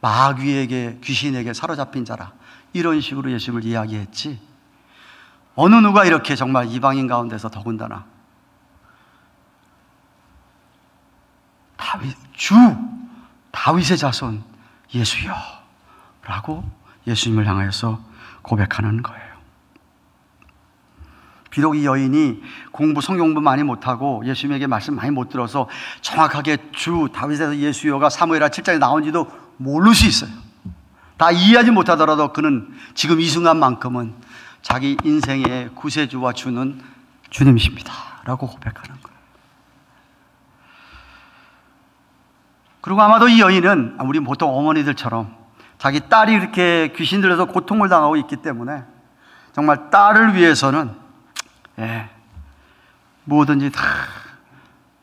마귀에게, 귀신에게 사로잡힌 자라, 이런 식으로 예수님을 이야기했지, 어느 누가 이렇게 정말 이방인 가운데서 더군다나 다윗의 자손 예수여 라고 예수님을 향해서 고백하는 거예요. 비록 이 여인이 성경 공부 많이 못하고 예수님에게 말씀 많이 못 들어서 정확하게 주 다윗에서 예수여가 사무엘하 7장에 나온지도 모를 수 있어요. 다 이해하지 못하더라도 그는 지금 이 순간만큼은 자기 인생의 구세주와 주는 주님이십니다 라고 고백하는 거예요. 그리고 아마도 이 여인은 우리 보통 어머니들처럼 자기 딸이 이렇게 귀신 들려서 고통을 당하고 있기 때문에 정말 딸을 위해서는 뭐든지 다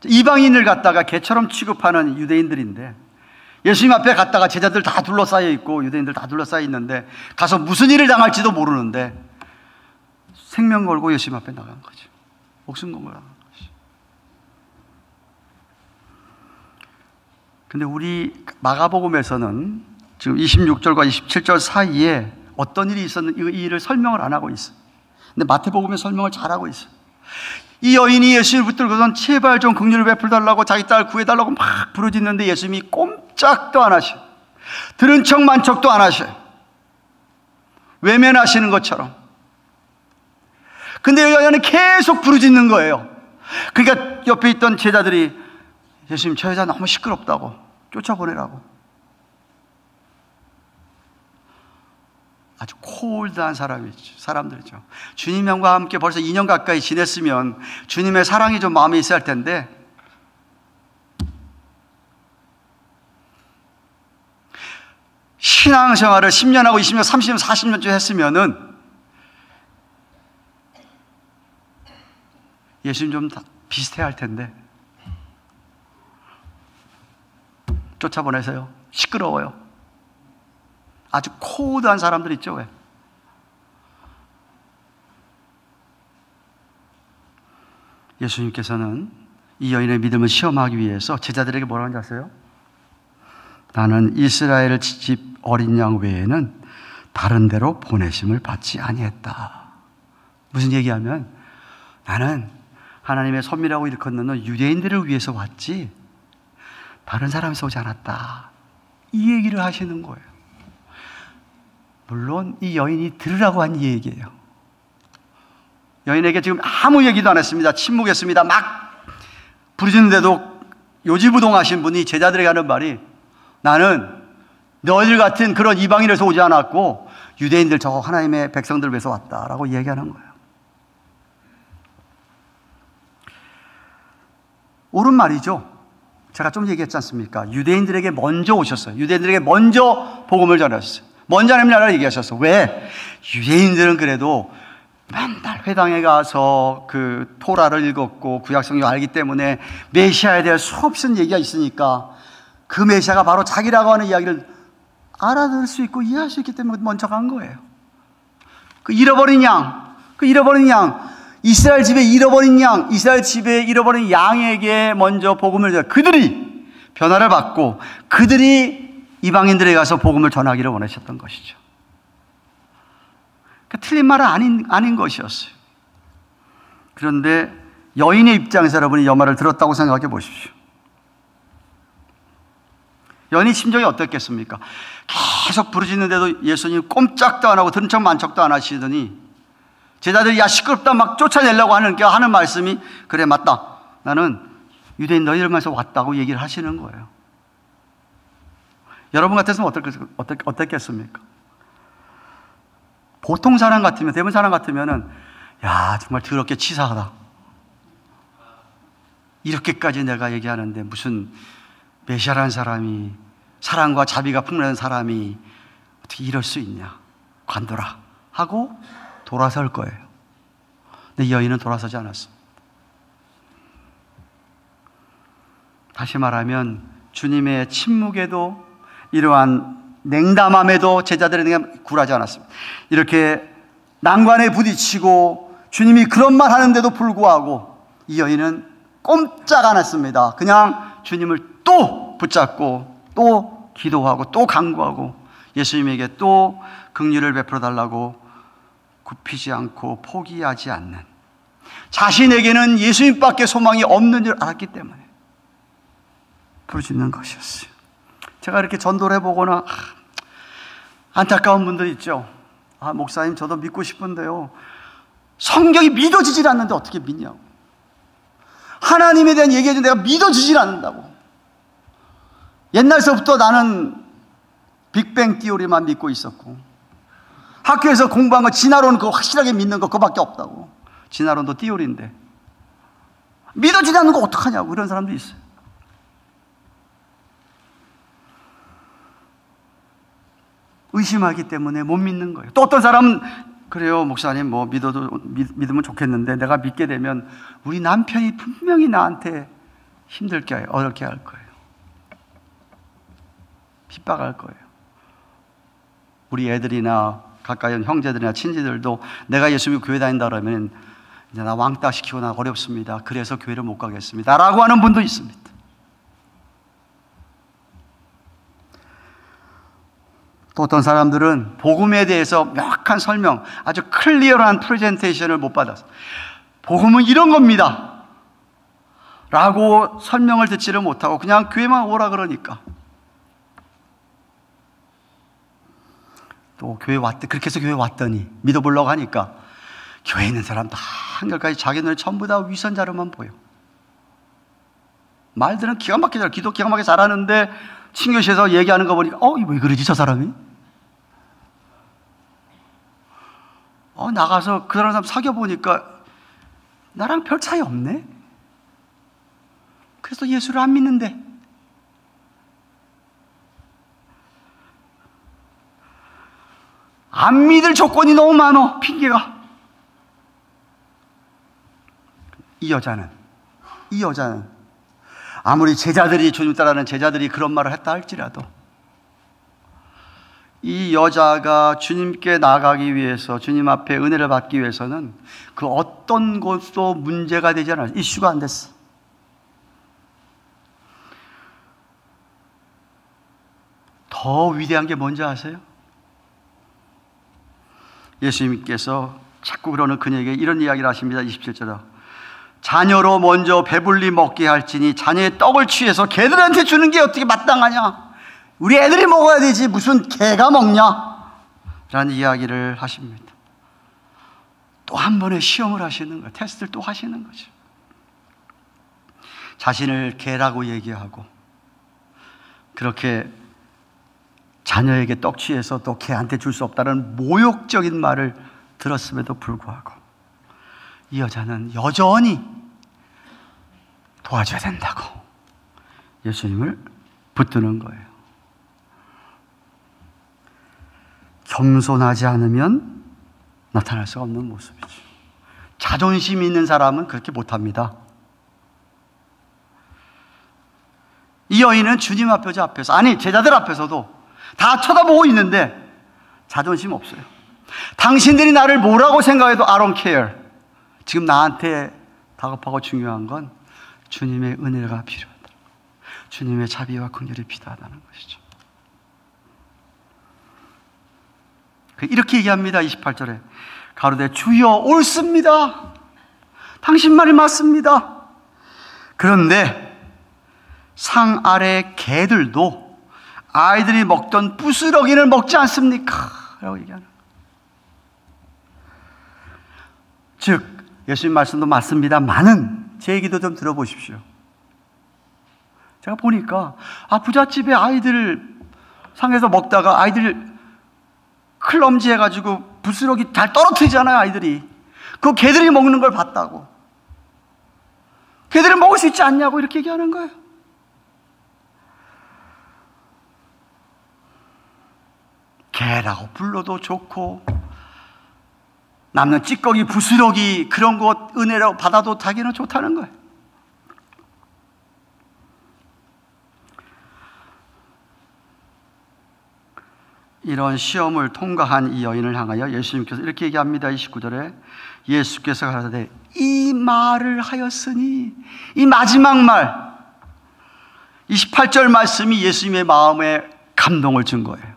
이방인을 갖다가 개처럼 취급하는 유대인들인데 예수님 앞에 갔다가 제자들 다 둘러싸여 있고 유대인들 다 둘러싸여 있는데 가서 무슨 일을 당할지도 모르는데 생명 걸고 예수님 앞에 나간 거죠. 목숨 걸고 나간 거죠. 근데 우리 마가복음에서는 지금 26절과 27절 사이에 어떤 일이 있었는지 이 일을 설명을 안 하고 있어요. 근데 마태복음에 설명을 잘하고 있어요. 이 여인이 예수님을 붙들고선 제발 좀 긍휼을 베풀달라고 자기 딸 구해달라고 막 부르짖는데 예수님이 꼼짝도 안 하셔요. 들은 척 만척도 안 하셔요. 외면하시는 것처럼. 근데 여자는 계속 부르짖는 거예요. 그러니까 옆에 있던 제자들이 예수님 저 여자 너무 시끄럽다고 쫓아보내라고. 아주 콜드한 사람들이죠. 주님과 함께 벌써 2년 가까이 지냈으면 주님의 사랑이 좀 마음에 있어야 할 텐데 신앙생활을 10년하고 20년, 30년, 40년째 했으면은 예수님 좀 비슷해야 할 텐데 쫓아보내세요. 시끄러워요. 아주 코드한 사람들 있죠. 왜? 예수님께서는 이 여인의 믿음을 시험하기 위해서 제자들에게 뭐라고 하는지 아세요? 나는 이스라엘 집 어린 양 외에는 다른 데로 보내심을 받지 아니했다. 무슨 얘기하면 나는 하나님의 선미라고 일컫는 유대인들을 위해서 왔지 다른 사람에서 오지 않았다. 이 얘기를 하시는 거예요. 물론 이 여인이 들으라고 한 얘기예요. 여인에게 지금 아무 얘기도 안 했습니다. 침묵했습니다. 막 부르짖는데도 요지부동하신 분이 제자들에게 하는 말이 나는 너희들 같은 그런 이방인에서 오지 않았고 유대인들 저 하나님의 백성들 위해서 왔다라고 얘기하는 거예요. 옳은 말이죠. 제가 좀 얘기했지 않습니까? 유대인들에게 먼저 오셨어요. 유대인들에게 먼저 복음을 전하셨어요. 먼저 하나님 나라를 얘기하셨어. 왜? 유대인들은 그래도 맨날 회당에 가서 그 토라를 읽었고 구약성경 알기 때문에 메시아에 대한 수없이 얘기가 있으니까 그 메시아가 바로 자기라고 하는 이야기를 알아들을 수 있고 이해할 수 있기 때문에 먼저 간 거예요. 그 잃어버린 양, 이스라엘 집에 잃어버린 양, 이스라엘 집에 잃어버린 양에게 먼저 복음을 전해 그들이 변화를 받고 그들이 이방인들에 가서 복음을 전하기를 원하셨던 것이죠. 그러니까 틀린 말은 아닌 것이었어요. 그런데 여인의 입장에서 여러분이 이 말을 들었다고 생각해 보십시오. 여인의 심정이 어떻겠습니까? 계속 부르짖는데도 예수님 꼼짝도 안 하고 들은 척 만척도 안 하시더니 제자들이 야 시끄럽다 막 쫓아내려고 하는 말씀이 그래 맞다. 나는 유대인 너희들만서 왔다고 얘기를 하시는 거예요. 여러분 같았으면 어떻겠습니까? 보통 사람 같으면, 대부분 사람 같으면은, 야, 정말 더럽게 치사하다. 이렇게까지 내가 얘기하는데 무슨 메시아라는 사람이, 사랑과 자비가 풍부한 사람이 어떻게 이럴 수 있냐. 관둬라. 하고 돌아설 거예요. 근데 이 여인은 돌아서지 않았어. 다시 말하면 주님의 침묵에도 이러한 냉담함에도 제자들에게 굴하지 않았습니다. 이렇게 난관에 부딪히고 주님이 그런 말 하는데도 불구하고 이 여인은 꼼짝 안 했습니다. 그냥 주님을 또 붙잡고 또 기도하고 또 간구하고 예수님에게 또 긍휼을 베풀어 달라고 굽히지 않고 포기하지 않는, 자신에게는 예수님밖에 소망이 없는 줄 알았기 때문에 부르짖는 것이었어요. 제가 이렇게 전도를 해보거나 안타까운 분들 있죠. 목사님 저도 믿고 싶은데요, 성경이 믿어지질 않는데 어떻게 믿냐고. 하나님에 대한 얘기해도 내가 믿어지질 않는다고. 옛날서부터 나는 빅뱅 티오리만 믿고 있었고, 학교에서 공부한 거 진화론 그거 확실하게 믿는 거 그거밖에 없다고. 진화론도 티오리인데 믿어지지 않는 거 어떡하냐고 그런 사람도 있어요. 의심하기 때문에 못 믿는 거예요. 또 어떤 사람은 그래요, 목사님 뭐 믿으면 좋겠는데 내가 믿게 되면 우리 남편이 분명히 나한테 힘들게 어렵게 할 거예요. 핍박할 거예요. 우리 애들이나 가까이 온 형제들이나 친지들도 내가 예수 믿고 교회 다닌다 그러면 이제 나 왕따 시키고 나 어렵습니다. 그래서 교회를 못 가겠습니다. 라고 하는 분도 있습니다. 또 어떤 사람들은 복음에 대해서 명확한 설명, 아주 클리어한 프레젠테이션을 못 받았어요. 복음은 이런 겁니다 라고 설명을 듣지를 못하고 그냥 교회만 오라 그러니까 또 교회 그렇게 해서 교회 왔더니 믿어보려고 하니까 교회에 있는 사람 다 한결까지 자기 눈에 전부 다 위선자료만 보여. 말들은 기가 막히게 잘, 기도 기가 막히게 잘하는데 친교실에서 얘기하는 거 보니까 이거 왜 그러지 저 사람이? 나가서 그 사람 사귀어보니까 나랑 별 차이 없네? 그래서 예수를 안 믿는데. 안 믿을 조건이 너무 많어, 핑계가. 이 여자는 아무리 제자들이, 주님 따라하는 제자들이 그런 말을 했다 할지라도 이 여자가 주님께 나가기 위해서, 주님 앞에 은혜를 받기 위해서는 그 어떤 것도 문제가 되지 않아요. 이슈가 안 됐어. 더 위대한 게 뭔지 아세요? 예수님께서 자꾸 그러는 그녀에게 이런 이야기를 하십니다. 27절에 자녀로 먼저 배불리 먹게 할지니 자녀의 떡을 취해서 개들한테 주는 게 어떻게 마땅하냐? 우리 애들이 먹어야 되지 무슨 개가 먹냐? 라는 이야기를 하십니다. 또 한 번의 시험을 하시는 거예요. 테스트를 또 하시는 거죠. 자신을 개라고 얘기하고 그렇게 자녀에게 떡 취해서 또 개한테 줄 수 없다는 모욕적인 말을 들었음에도 불구하고 이 여자는 여전히 도와줘야 된다고 예수님을 붙드는 거예요. 겸손하지 않으면 나타날 수가 없는 모습이죠. 자존심 있는 사람은 그렇게 못합니다. 이 여인은 주님 앞에서 아니 제자들 앞에서도 다 쳐다보고 있는데 자존심 없어요. 당신들이 나를 뭐라고 생각해도 I don't care. 지금 나한테 다급하고 중요한 건 주님의 은혜가 필요하다. 주님의 자비와 긍휼이 필요하다는 것이죠. 이렇게 얘기합니다. 28절에 가로되 주여 옳습니다. 당신 말이 맞습니다. 그런데 상 아래 개들도 아이들이 먹던 부스러기를 먹지 않습니까? 라고 얘기하는. 즉 예수님 말씀도 맞습니다만은 제 얘기도 좀 들어보십시오. 제가 보니까 부잣집에 아이들 상에서 먹다가 아이들 클럼지 해가지고 부스러기 잘 떨어뜨리잖아요. 아이들이 그 개들이 먹는 걸 봤다고. 개들이 먹을 수 있지 않냐고 이렇게 얘기하는 거예요. 개라고 불러도 좋고 남는 찌꺼기 부스러기 그런 것 은혜라고 받아도 자기는 좋다는 거예요. 이런 시험을 통과한 이 여인을 향하여 예수님께서 이렇게 얘기합니다. 29절에 예수께서 가라사대 이 말을 하였으니, 이 마지막 말 28절 말씀이 예수님의 마음에 감동을 준 거예요.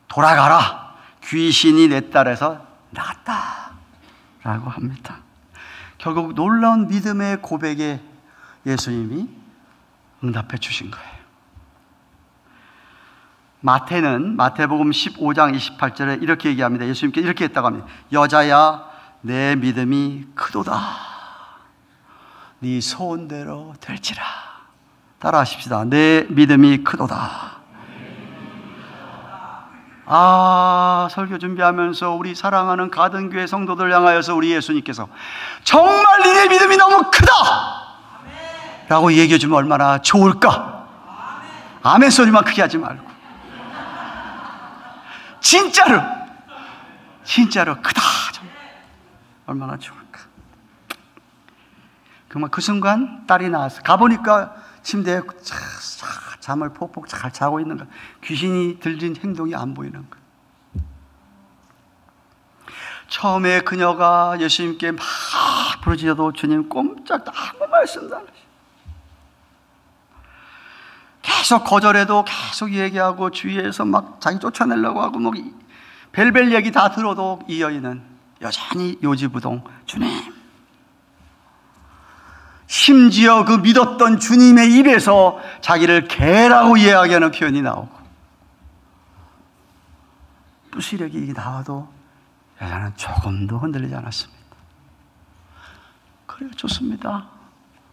돌아가라, 귀신이 내 딸에서 나갔다 라고 합니다. 결국 놀라운 믿음의 고백에 예수님이 응답해 주신 거예요. 마태는 마태복음 15장 28절에 이렇게 얘기합니다. 예수님께 이렇게 했다고 합니다. 여자야, 내 믿음이 크도다. 네 소원대로 될지라. 따라하십시다. 내 믿음이 크도다. 설교 준비하면서 우리 사랑하는 가든교회 성도들 향하여서 우리 예수님께서 정말 니네 믿음이 너무 크다! 라고 얘기해 주면 얼마나 좋을까? 아멘 소리만 크게 하지 말고 진짜로 크다! 정말. 얼마나 좋을까? 그 순간 딸이 나왔어. 가보니까 침대에 잠을 폭폭 잘 자고 있는 거야. 귀신이 들린 행동이 안 보이는 거야. 처음에 그녀가 예수님께 막 부르짖어도 주님 꼼짝 아무 말씀도 안 하시고 계속 거절해도 계속 얘기하고 주위에서 막 자기 쫓아내려고 하고 뭐 벨벨 얘기 다 들어도 이 여인은 여전히 요지부동. 주님, 심지어 그 믿었던 주님의 입에서 자기를 개라고 이야기하는 표현이 나오고 부시력이 나와도 여자는 조금도 흔들리지 않았습니다. 그래요, 좋습니다.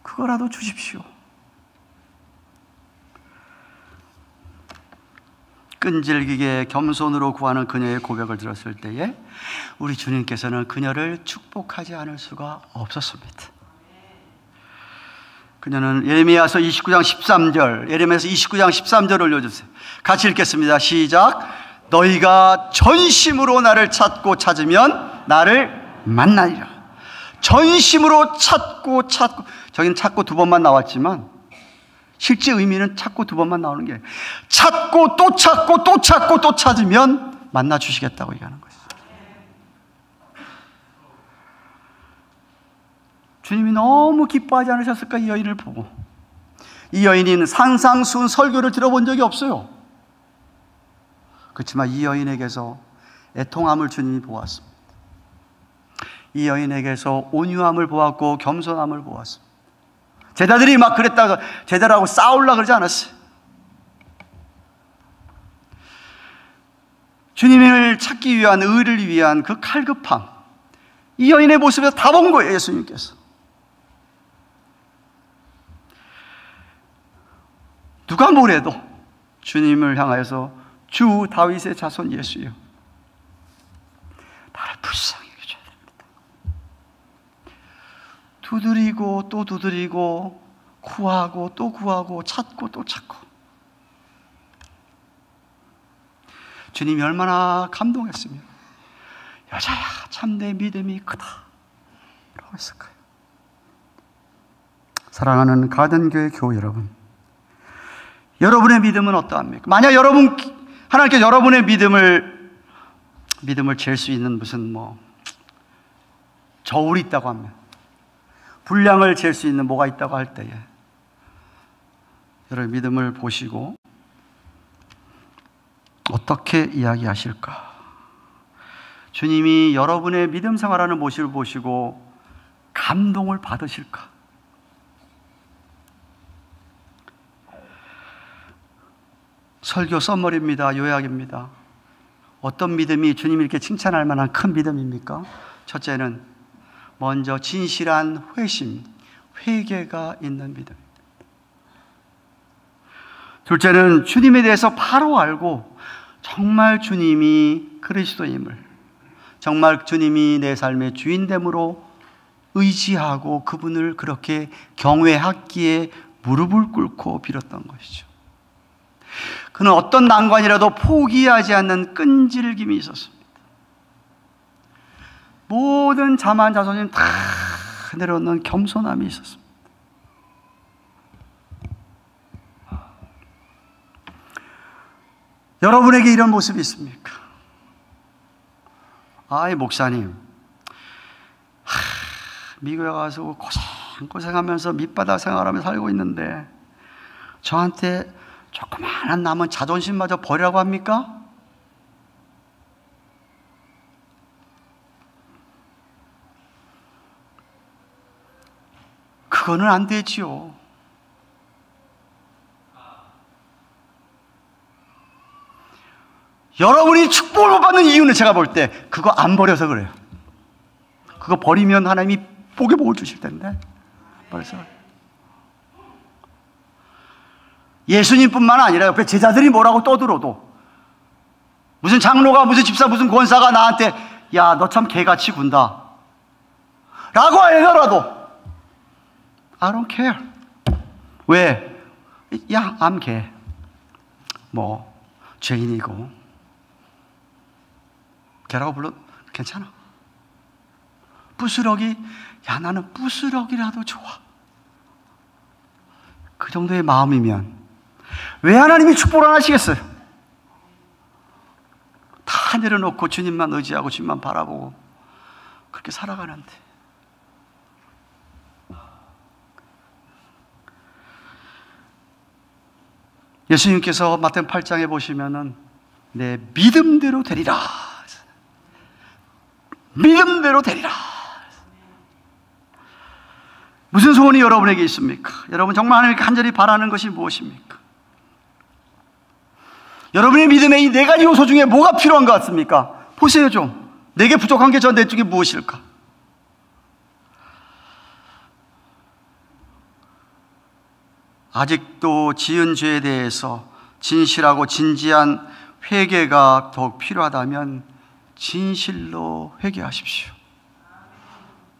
그거라도 주십시오. 끈질기게 겸손으로 구하는 그녀의 고백을 들었을 때에 우리 주님께서는 그녀를 축복하지 않을 수가 없었습니다. 그녀는 예레미야서 29장 13절, 예레미야서 29장 13절 올려주세요. 같이 읽겠습니다. 시작. 너희가 전심으로 나를 찾고 찾으면 나를 만나리라. 전심으로 찾고 저기는 찾고 두 번만 나왔지만 실제 의미는 찾고 두 번만 나오는 게 찾고 또 찾고 또 찾고 또 찾으면 만나 주시겠다고 얘기하는 것이죠. 주님이 너무 기뻐하지 않으셨을까? 이 여인을 보고. 이 여인은 산상수훈 설교를 들어본 적이 없어요. 그렇지만 이 여인에게서 애통함을 주님이 보았습니다. 이 여인에게서 온유함을 보았고 겸손함을 보았습니다. 제자들이 막 그랬다가 제자들하고 싸우려고 그러지 않았어요. 주님을 찾기 위한, 의를 위한 그 칼급함, 이 여인의 모습에서 다 본 거예요, 예수님께서. 누가 뭐래도 주님을 향하여서 주 다윗의 자손 예수여, 나를 불쌍히 여겨줘야 됩니다. 두드리고 또 두드리고 구하고 또 구하고 찾고 또 찾고. 주님이 얼마나 감동했으면 여자야 참 내 믿음이 크다 라고 했을까요? 사랑하는 가든교회 교우 여러분, 여러분의 믿음은 어떠합니까? 만약 하나님께서 여러분의 믿음을 잴 수 있는 무슨 저울이 있다고 하면, 분량을 잴 수 있는 뭐가 있다고 할 때에 여러분의 믿음을 보시고 어떻게 이야기하실까? 주님이 여러분의 믿음 생활하는 모습을 보시고 감동을 받으실까? 설교 썸머리입니다. 요약입니다. 어떤 믿음이 주님이 이렇게 칭찬할 만한 큰 믿음입니까? 첫째는 먼저 진실한 회심, 회개가 있는 믿음입니다. 둘째는 주님에 대해서 바로 알고 정말 주님이 그리스도임을, 정말 주님이 내 삶의 주인됨으로 의지하고 그분을 그렇게 경외하기에 무릎을 꿇고 빌었던 것이죠. 그는 어떤 난관이라도 포기하지 않는 끈질김이 있었습니다. 모든 자만 자손님 다 내려놓는 겸손함이 있었습니다. 여러분에게 이런 모습이 있습니까? 아이 목사님, 미국에 가서 고생하면서 밑바닥 생활하면서 살고 있는데 저한테 조그마한 남은 자존심마저 버리라고 합니까? 그거는 안 되지요. 여러분이 축복을 못 받는 이유는 제가 볼 때 그거 안 버려서 그래요. 그거 버리면 하나님이 복의 복을 주실 텐데 벌써 예수님뿐만 아니라 옆에 제자들이 뭐라고 떠들어도, 무슨 장로가 무슨 집사 무슨 권사가 나한테 야 너 참 개같이 군다 라고 하더라도 I don't care. 왜? 야 I'm 개, 뭐 죄인이고 개라고 불러 괜찮아. 부스러기, 야 나는 부스러기라도 좋아. 그 정도의 마음이면 왜 하나님이 축복을 안 하시겠어요? 다 내려놓고 주님만 의지하고 주님만 바라보고 그렇게 살아가는데. 예수님께서 마태복음 8장에 보시면은 내 믿음대로 되리라, 믿음대로 되리라. 무슨 소원이 여러분에게 있습니까? 여러분 정말 하나님께 간절히 바라는 것이 무엇입니까? 여러분의 믿음의 이 네 가지 요소 중에 뭐가 필요한 것 같습니까? 보세요 좀. 내게 부족한 게 저 내 쪽에 무엇일까? 아직도 지은 죄에 대해서 진실하고 진지한 회개가 더욱 필요하다면 진실로 회개하십시오.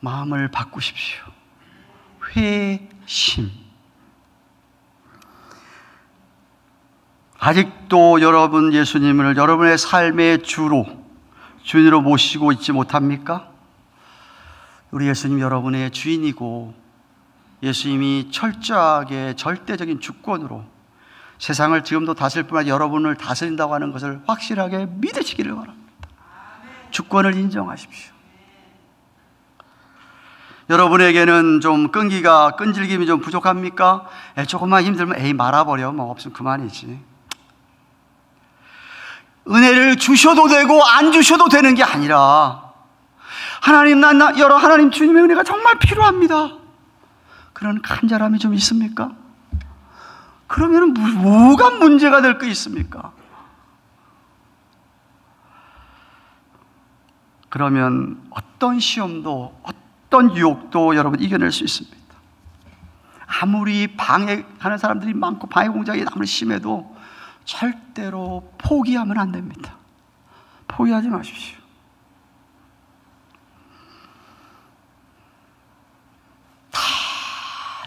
마음을 바꾸십시오. 회심. 아직도 여러분 예수님을 여러분의 삶의 주인으로 모시고 있지 못합니까? 우리 예수님 여러분의 주인이고 예수님이 철저하게 절대적인 주권으로 세상을 지금도 다스릴 뿐만 아니라 여러분을 다스린다고 하는 것을 확실하게 믿으시기를 바랍니다. 주권을 인정하십시오. 여러분에게는 좀 끈질김이 좀 부족합니까? 조금만 힘들면 말아버려. 뭐 없으면 그만이지. 은혜를 주셔도 되고 안 주셔도 되는 게 아니라 하나님 하나님 주님의 은혜가 정말 필요합니다. 그런 간절함이 좀 있습니까? 그러면 뭐가 문제가 될 거 있습니까? 그러면 어떤 시험도 어떤 유혹도 여러분 이겨낼 수 있습니다. 아무리 방해하는 사람들이 많고 방해 공작이 아무리 심해도 절대로 포기하면 안 됩니다. 포기하지 마십시오. 다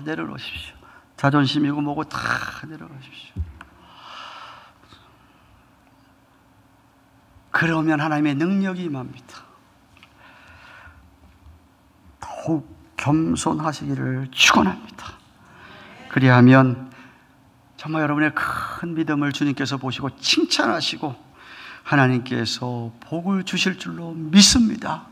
내려놓으십시오. 자존심이고 뭐고 다 내려놓으십시오. 그러면 하나님의 능력이 임합니다. 더욱 겸손하시기를 축원합니다. 그리하면 정말 여러분의 큰 믿음을 주님께서 보시고 칭찬하시고 하나님께서 복을 주실 줄로 믿습니다.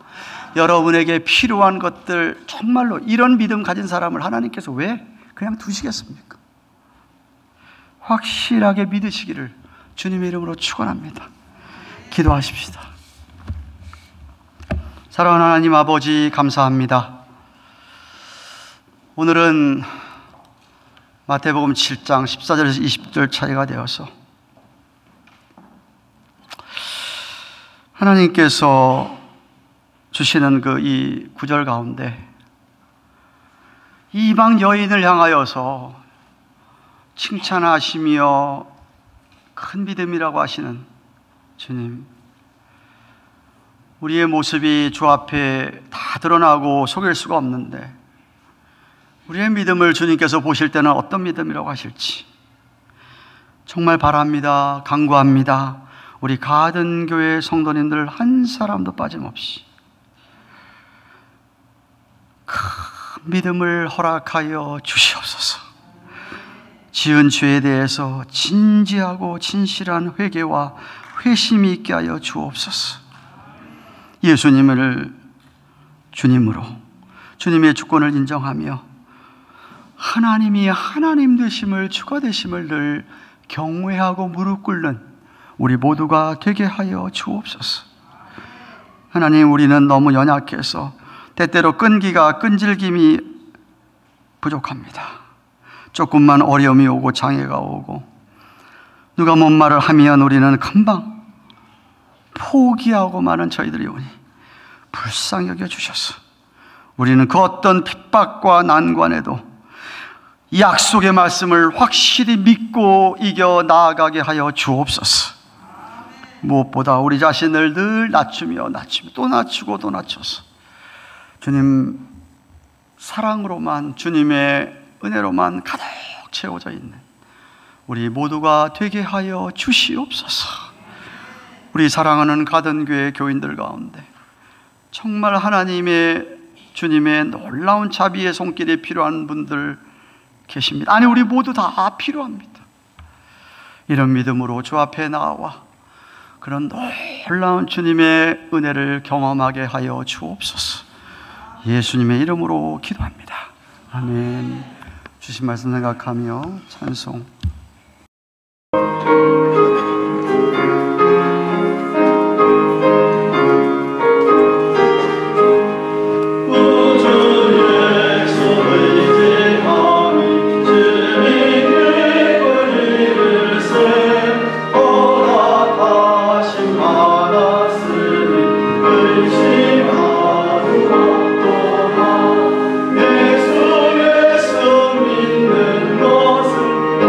여러분에게 필요한 것들, 정말로 이런 믿음 가진 사람을 하나님께서 왜 그냥 두시겠습니까? 확실하게 믿으시기를 주님의 이름으로 축원합니다. 기도하십시다. 사랑하는 하나님 아버지, 감사합니다. 오늘은 마태복음 7장 14절에서 20절 차이가 되어서 하나님께서 주시는 그 이 구절 가운데 이방 여인을 향하여서 칭찬하시며 큰 믿음이라고 하시는 주님, 우리의 모습이 주 앞에 다 드러나고 속일 수가 없는데 우리의 믿음을 주님께서 보실 때는 어떤 믿음이라고 하실지 정말 바랍니다. 간구합니다. 우리 가든교회 성도님들 한 사람도 빠짐없이 큰 믿음을 허락하여 주시옵소서. 지은 죄에 대해서 진지하고 진실한 회개와 회심이 있게 하여 주옵소서. 예수님을 주님으로 주님의 주권을 인정하며 하나님이 하나님 되심을, 주가 되심을 늘 경외하고 무릎 꿇는 우리 모두가 되게 하여 주옵소서. 하나님, 우리는 너무 연약해서 때때로 끈질김이 부족합니다. 조금만 어려움이 오고 장애가 오고 누가 뭔 말을 하면 우리는 금방 포기하고 마는 저희들이 오니 불쌍히 여겨주셔서 우리는 그 어떤 핍박과 난관에도 약속의 말씀을 확실히 믿고 이겨 나아가게 하여 주옵소서. 무엇보다 우리 자신을 늘 낮추며 또 낮추고 또 낮춰서 주님 사랑으로만, 주님의 은혜로만 가득 채워져 있는 우리 모두가 되게 하여 주시옵소서. 우리 사랑하는 가든교회 교인들 가운데 정말 하나님의 주님의 놀라운 자비의 손길이 필요한 분들 계십니다. 아니, 우리 모두 다 필요합니다. 이런 믿음으로 주 앞에 나와 그런 놀라운 주님의 은혜를 경험하게 하여 주옵소서. 예수님의 이름으로 기도합니다. 아멘. 주신 말씀 생각하며 찬송. 예수 믿는 것은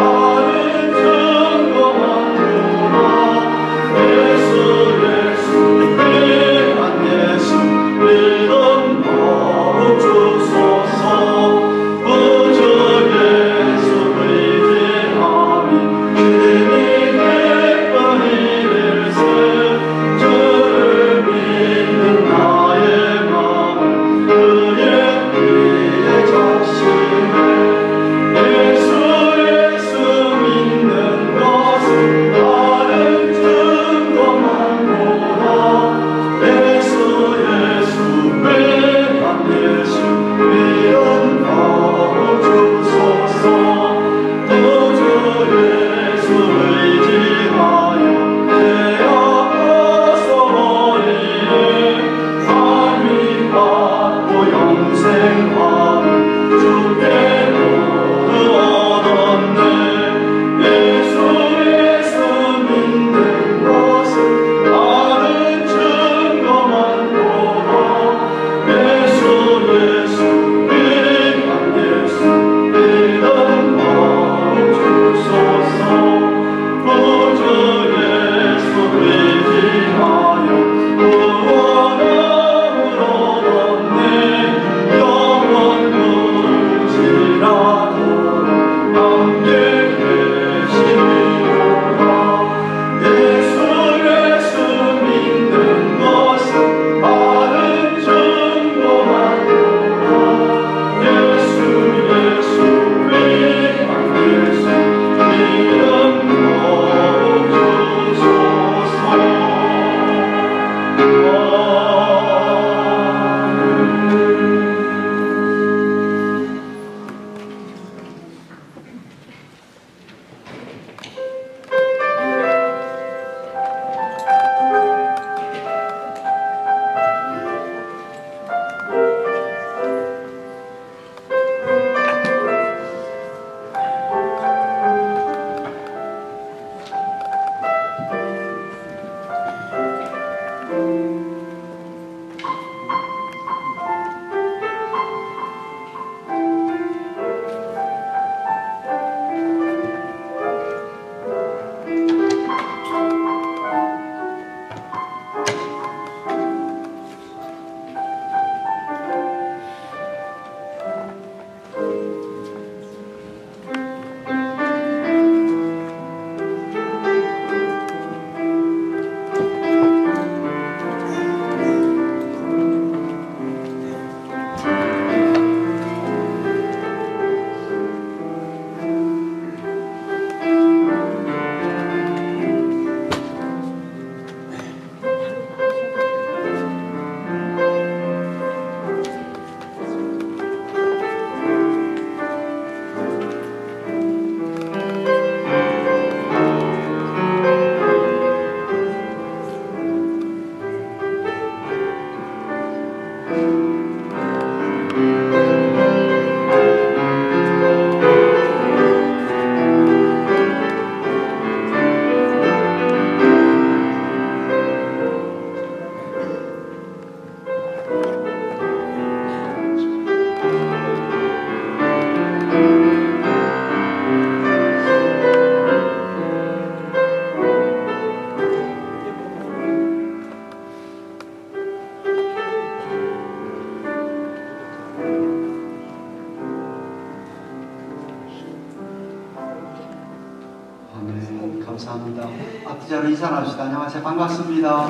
감사합니다. 앞뒤자로 인사 나눕시다. 안녕하세요. 반갑습니다.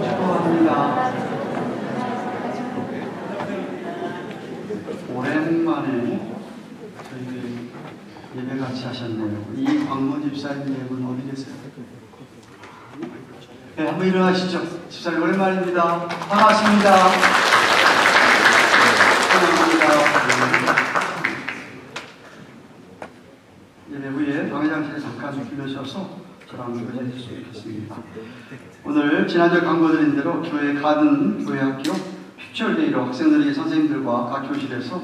축복합니다. 오랜만에 저희 예배 같이 하셨네요. 이 광문 집사님은 어디 계세요? 네, 한번 일어나시죠. 집사님 오랜만입니다. 반갑습니다. 반갑습니다. 예배 후에 방해장실에 잠깐 들려주셔서 저랑 교제해 주시면 좋겠습니다. 오늘 지난주에 광고드린 대로 교회 가든 교회 학교 픽처데이로 학생들이 선생님들과 각 교실에서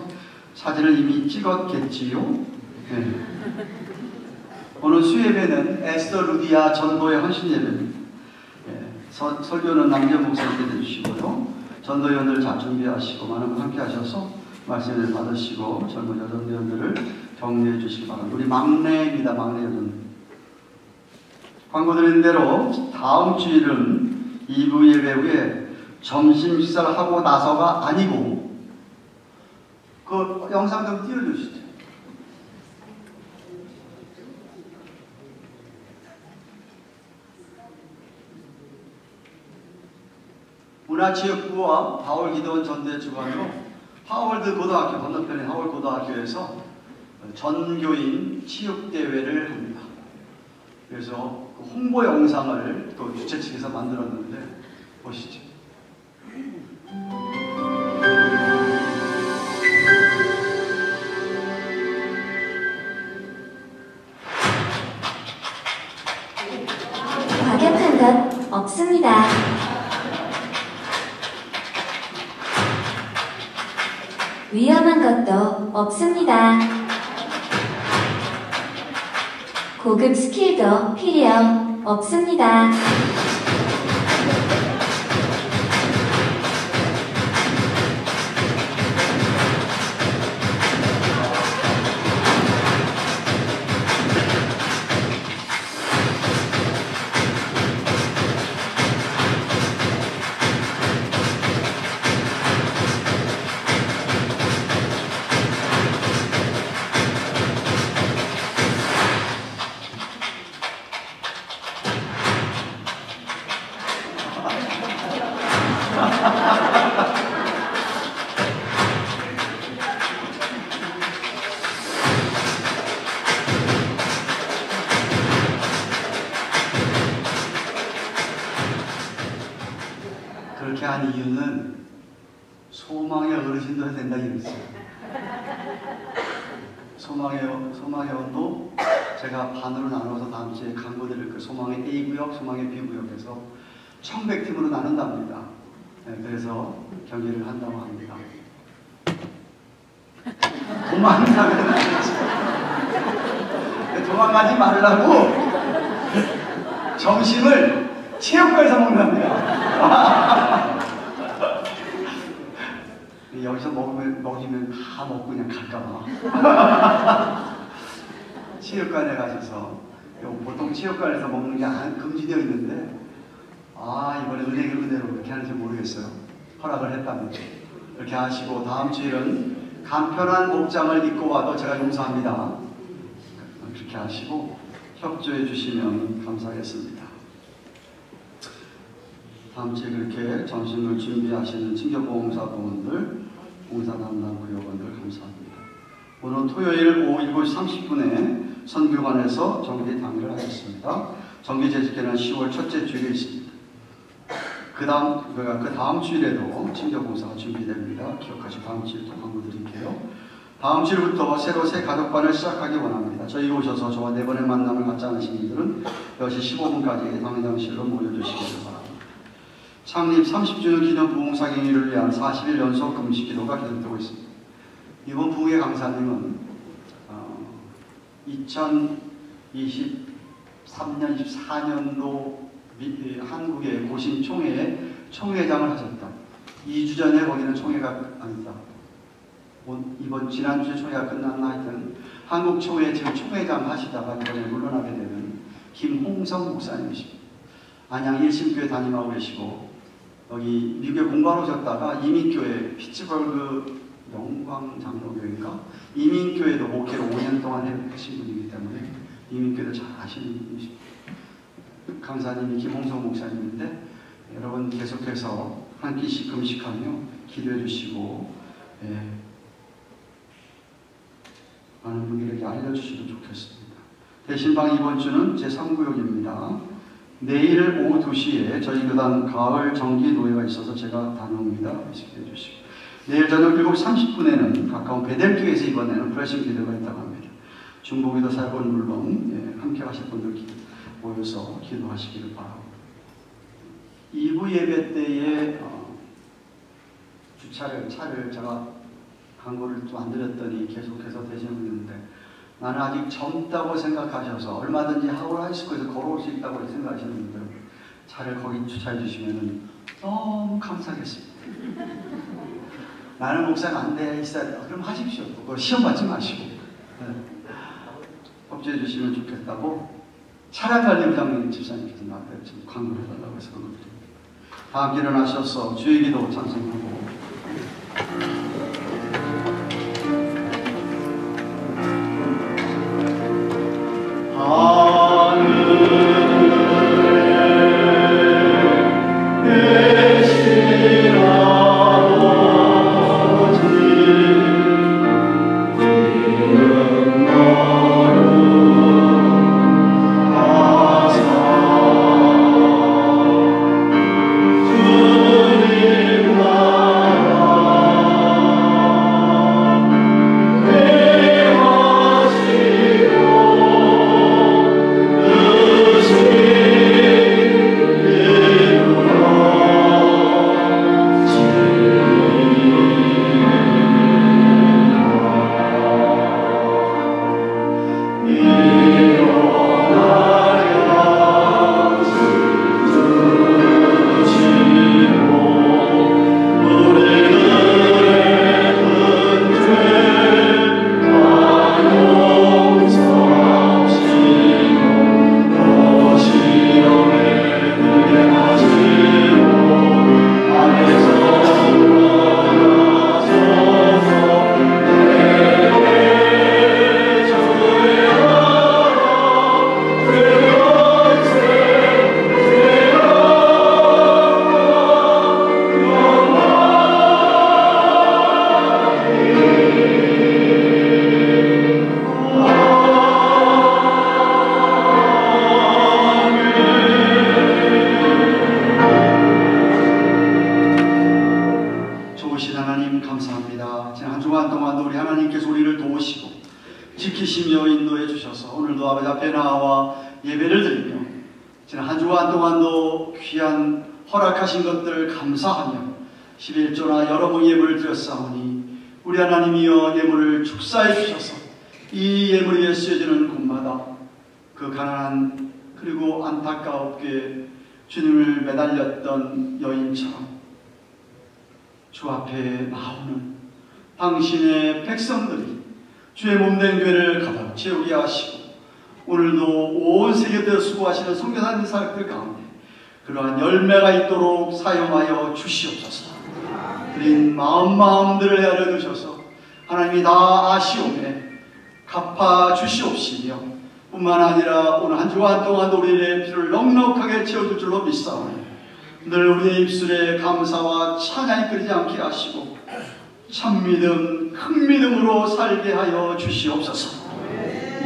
사진을 이미 찍었겠지요. 네. 오늘 수예배는 에스더 루디아 전도의 헌신 예배입니다. 네. 설교는 남경 목사님께 해주시고요. 전도위원들 잘 준비하시고 많은 분 함께 하셔서 말씀을 받으시고 젊은 여전대원들을 격려해 주시기 바랍니다. 우리 막내입니다. 막내 여전. 광고 드린 대로 다음 주일은 2부 예배 후에 점심 식사를 하고 나서가 아니고 그 영상 좀 띄워주시죠. 문화체육부와 하월기도원 전대 주관으로 하월드 고등학교 건너편인 하월 고등학교에서 전교인 체육대회를 합니다. 그래서 그 홍보 영상을 또 주최 측에서 만들었는데 보시죠. 과격한 것 없습니다. 위험한 것도 없습니다. 고급 스킬도 필요 없습니다. 그렇게 한 이유는 소망의 어르신도 해야 된다 이랬어요. 소망의 원도 제가 반으로 나눠서 다음 주에 강구드릴 거예요. 소망의 A구역, 소망의 B구역에서 1100팀으로 나눈답니다. 네, 그래서 경기를 한다고 합니다. 도망가면 안 되죠. 도망가지 말라고 점심을 체육관에서 먹는답니다. 여기서 먹이면 다 먹고 그냥 갈까봐. 체육관에 가셔서 보통 체육관에서 먹는 게 금지되어 있는데 이번에 은혜로 그렇게 하는지 모르겠어요. 허락을 했답니다. 그렇게 하시고 다음 주일은 간편한 목장을 입고 와도 제가 용서합니다. 그렇게 하시고 협조해 주시면 감사하겠습니다. 다음 주에 그렇게 점심을 준비하시는 친교보험사분들, 봉사 담당 구역원들 감사합니다. 오늘 토요일 오후 7시 30분에 선교관에서 정기 당일을 하겠습니다. 정기 재직회는 10월 첫째 주일에 있습니다. 그 다음 주일에도 친교봉사가 준비됩니다. 기억하시고 다음 주일 또 광고 드릴게요. 다음 주일부터 새로 새 가족반을 시작하기 원합니다. 저희 오셔서 저와 4번의 만남을 갖지 않으신 분들은 10시 15분까지 당회장실로 모여주시기 바랍니다. 창립 30주년 기념 부흥사경일을 위한 40일 연속 금식 기도가 계속되고 있습니다. 이번 부흥회 강사님은 2023년, 24년도 한국의 고신 총회에 총회장을 하셨다. 2주 전에 거기는 총회가 아니다. 이번 지난주에 총회가 끝났나 하여튼 한국 총회 지금 총회장 하시다가 이번에 물러나게 되는 김홍성 목사님이십니다. 안양 일심교회 담임하고 계시고 여기 미국에 공부하러 오셨다가 이민교회 피츠버그 영광장로교회인가 이민교회도 목회를 5년 동안 하신 분이기 때문에 이민교회를 잘 아시는 분이십니다. 강사님이 김홍성 목사님인데 여러분 계속해서 한 끼씩 금식하며 기도해 주시고 많은 분들에게 알려주시면 좋겠습니다. 대신방 이번 주는 제3구역입니다. 내일 오후 2시에 저희 교단 가을 정기 노예가 있어서 제가 다녀옵니다. 기도해 주시고 내일 저녁 7시 30분에는 가까운 베델교에서 이번에는 브레싱 기도가 있다고 합니다. 중보기도 사역은 물론 함께 하실 분들 모여서 기도하시기를 바랍니다. 2부 예배 때에 차를 제가 광고를 좀 안 드렸더니 계속해서 되시는 분인데 나는 아직 젊다고 생각하셔서 얼마든지 하울 하이스쿨에서 걸어올 수 있다고 생각하시는 분들 차를 거기 주차해 주시면 너무 감사하겠습니다. 나는 목사님 안 돼 있어야 돼. 그럼 하십시오. 그거 시험 받지 마시고 협조해 주시면 좋겠다고 차량관리부장님 집사님께서 나한테 지금 광고를 해달라고 해서 그런 것들입니다. 다 함께 일어나셔서 주의 기도 찬송하고 지키시며 인도해 주셔서 오늘도 아버지 앞에 나와 예배를 드리며 지난 한 주간 동안도 귀한 허락하신 것들 감사하며 11조나 여러 번 예물을 드렸사오니 우리 하나님이여 예물을 축사해 주셔서 이 예물 위에 쓰여지는 곳마다 그 가난한 그리고 안타깝게 주님을 매달렸던 여인처럼 주 앞에 나오는 당신의 백성들이 주의 몸된 교회를 가득 채우게 하시고 오늘도 온 세계에 수고하시는 선교사님 사역들 가운데 그러한 열매가 있도록 사용하여 주시옵소서. 드린 마음들을 알려주셔서 하나님이 다 아시오매 갚아 주시옵시며 뿐만 아니라 오늘 한 주간 동안 우리의 피를 넉넉하게 채워줄 줄로 믿사오니 늘 우리의 입술에 감사와 찬양이 끊이지 않게 하시고 참믿음, 큰 믿음으로 살게 하여 주시옵소서.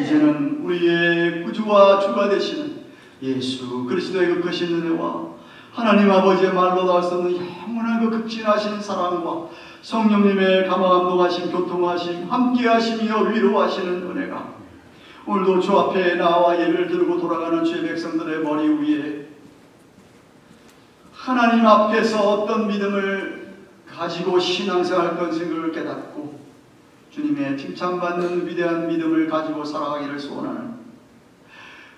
이제는 우리의 구주와 주가 되시는 예수 그리스도의 그 크신 은혜와 하나님 아버지의 말로 닿을 수 없는 영원한 그 극진하신 사랑과 성령님의 감화감동하심, 교통하심, 함께하시며 위로하시는 은혜가 오늘도 주 앞에 나와 예배를 들고 돌아가는 주의 백성들의 머리 위에 하나님 앞에서 어떤 믿음을 가지고 신앙생활 것을 깨닫고 주님의 칭찬받는 위대한 믿음을 가지고 살아가기를 소원하는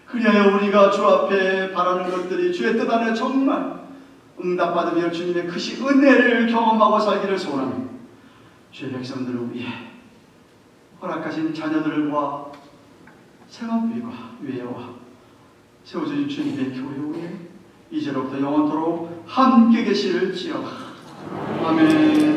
그리하여 우리가 주 앞에 바라는 것들이 주의 뜻 안에 정말 응답받으며 주님의 크신 은혜를 경험하고 살기를 소원하는 주의 백성들을 위해 허락하신 자녀들과 생업비와 외와 세워주신 주님의 교회 위에 이제로부터 영원토록 함께 계시를 지어라. 아멘.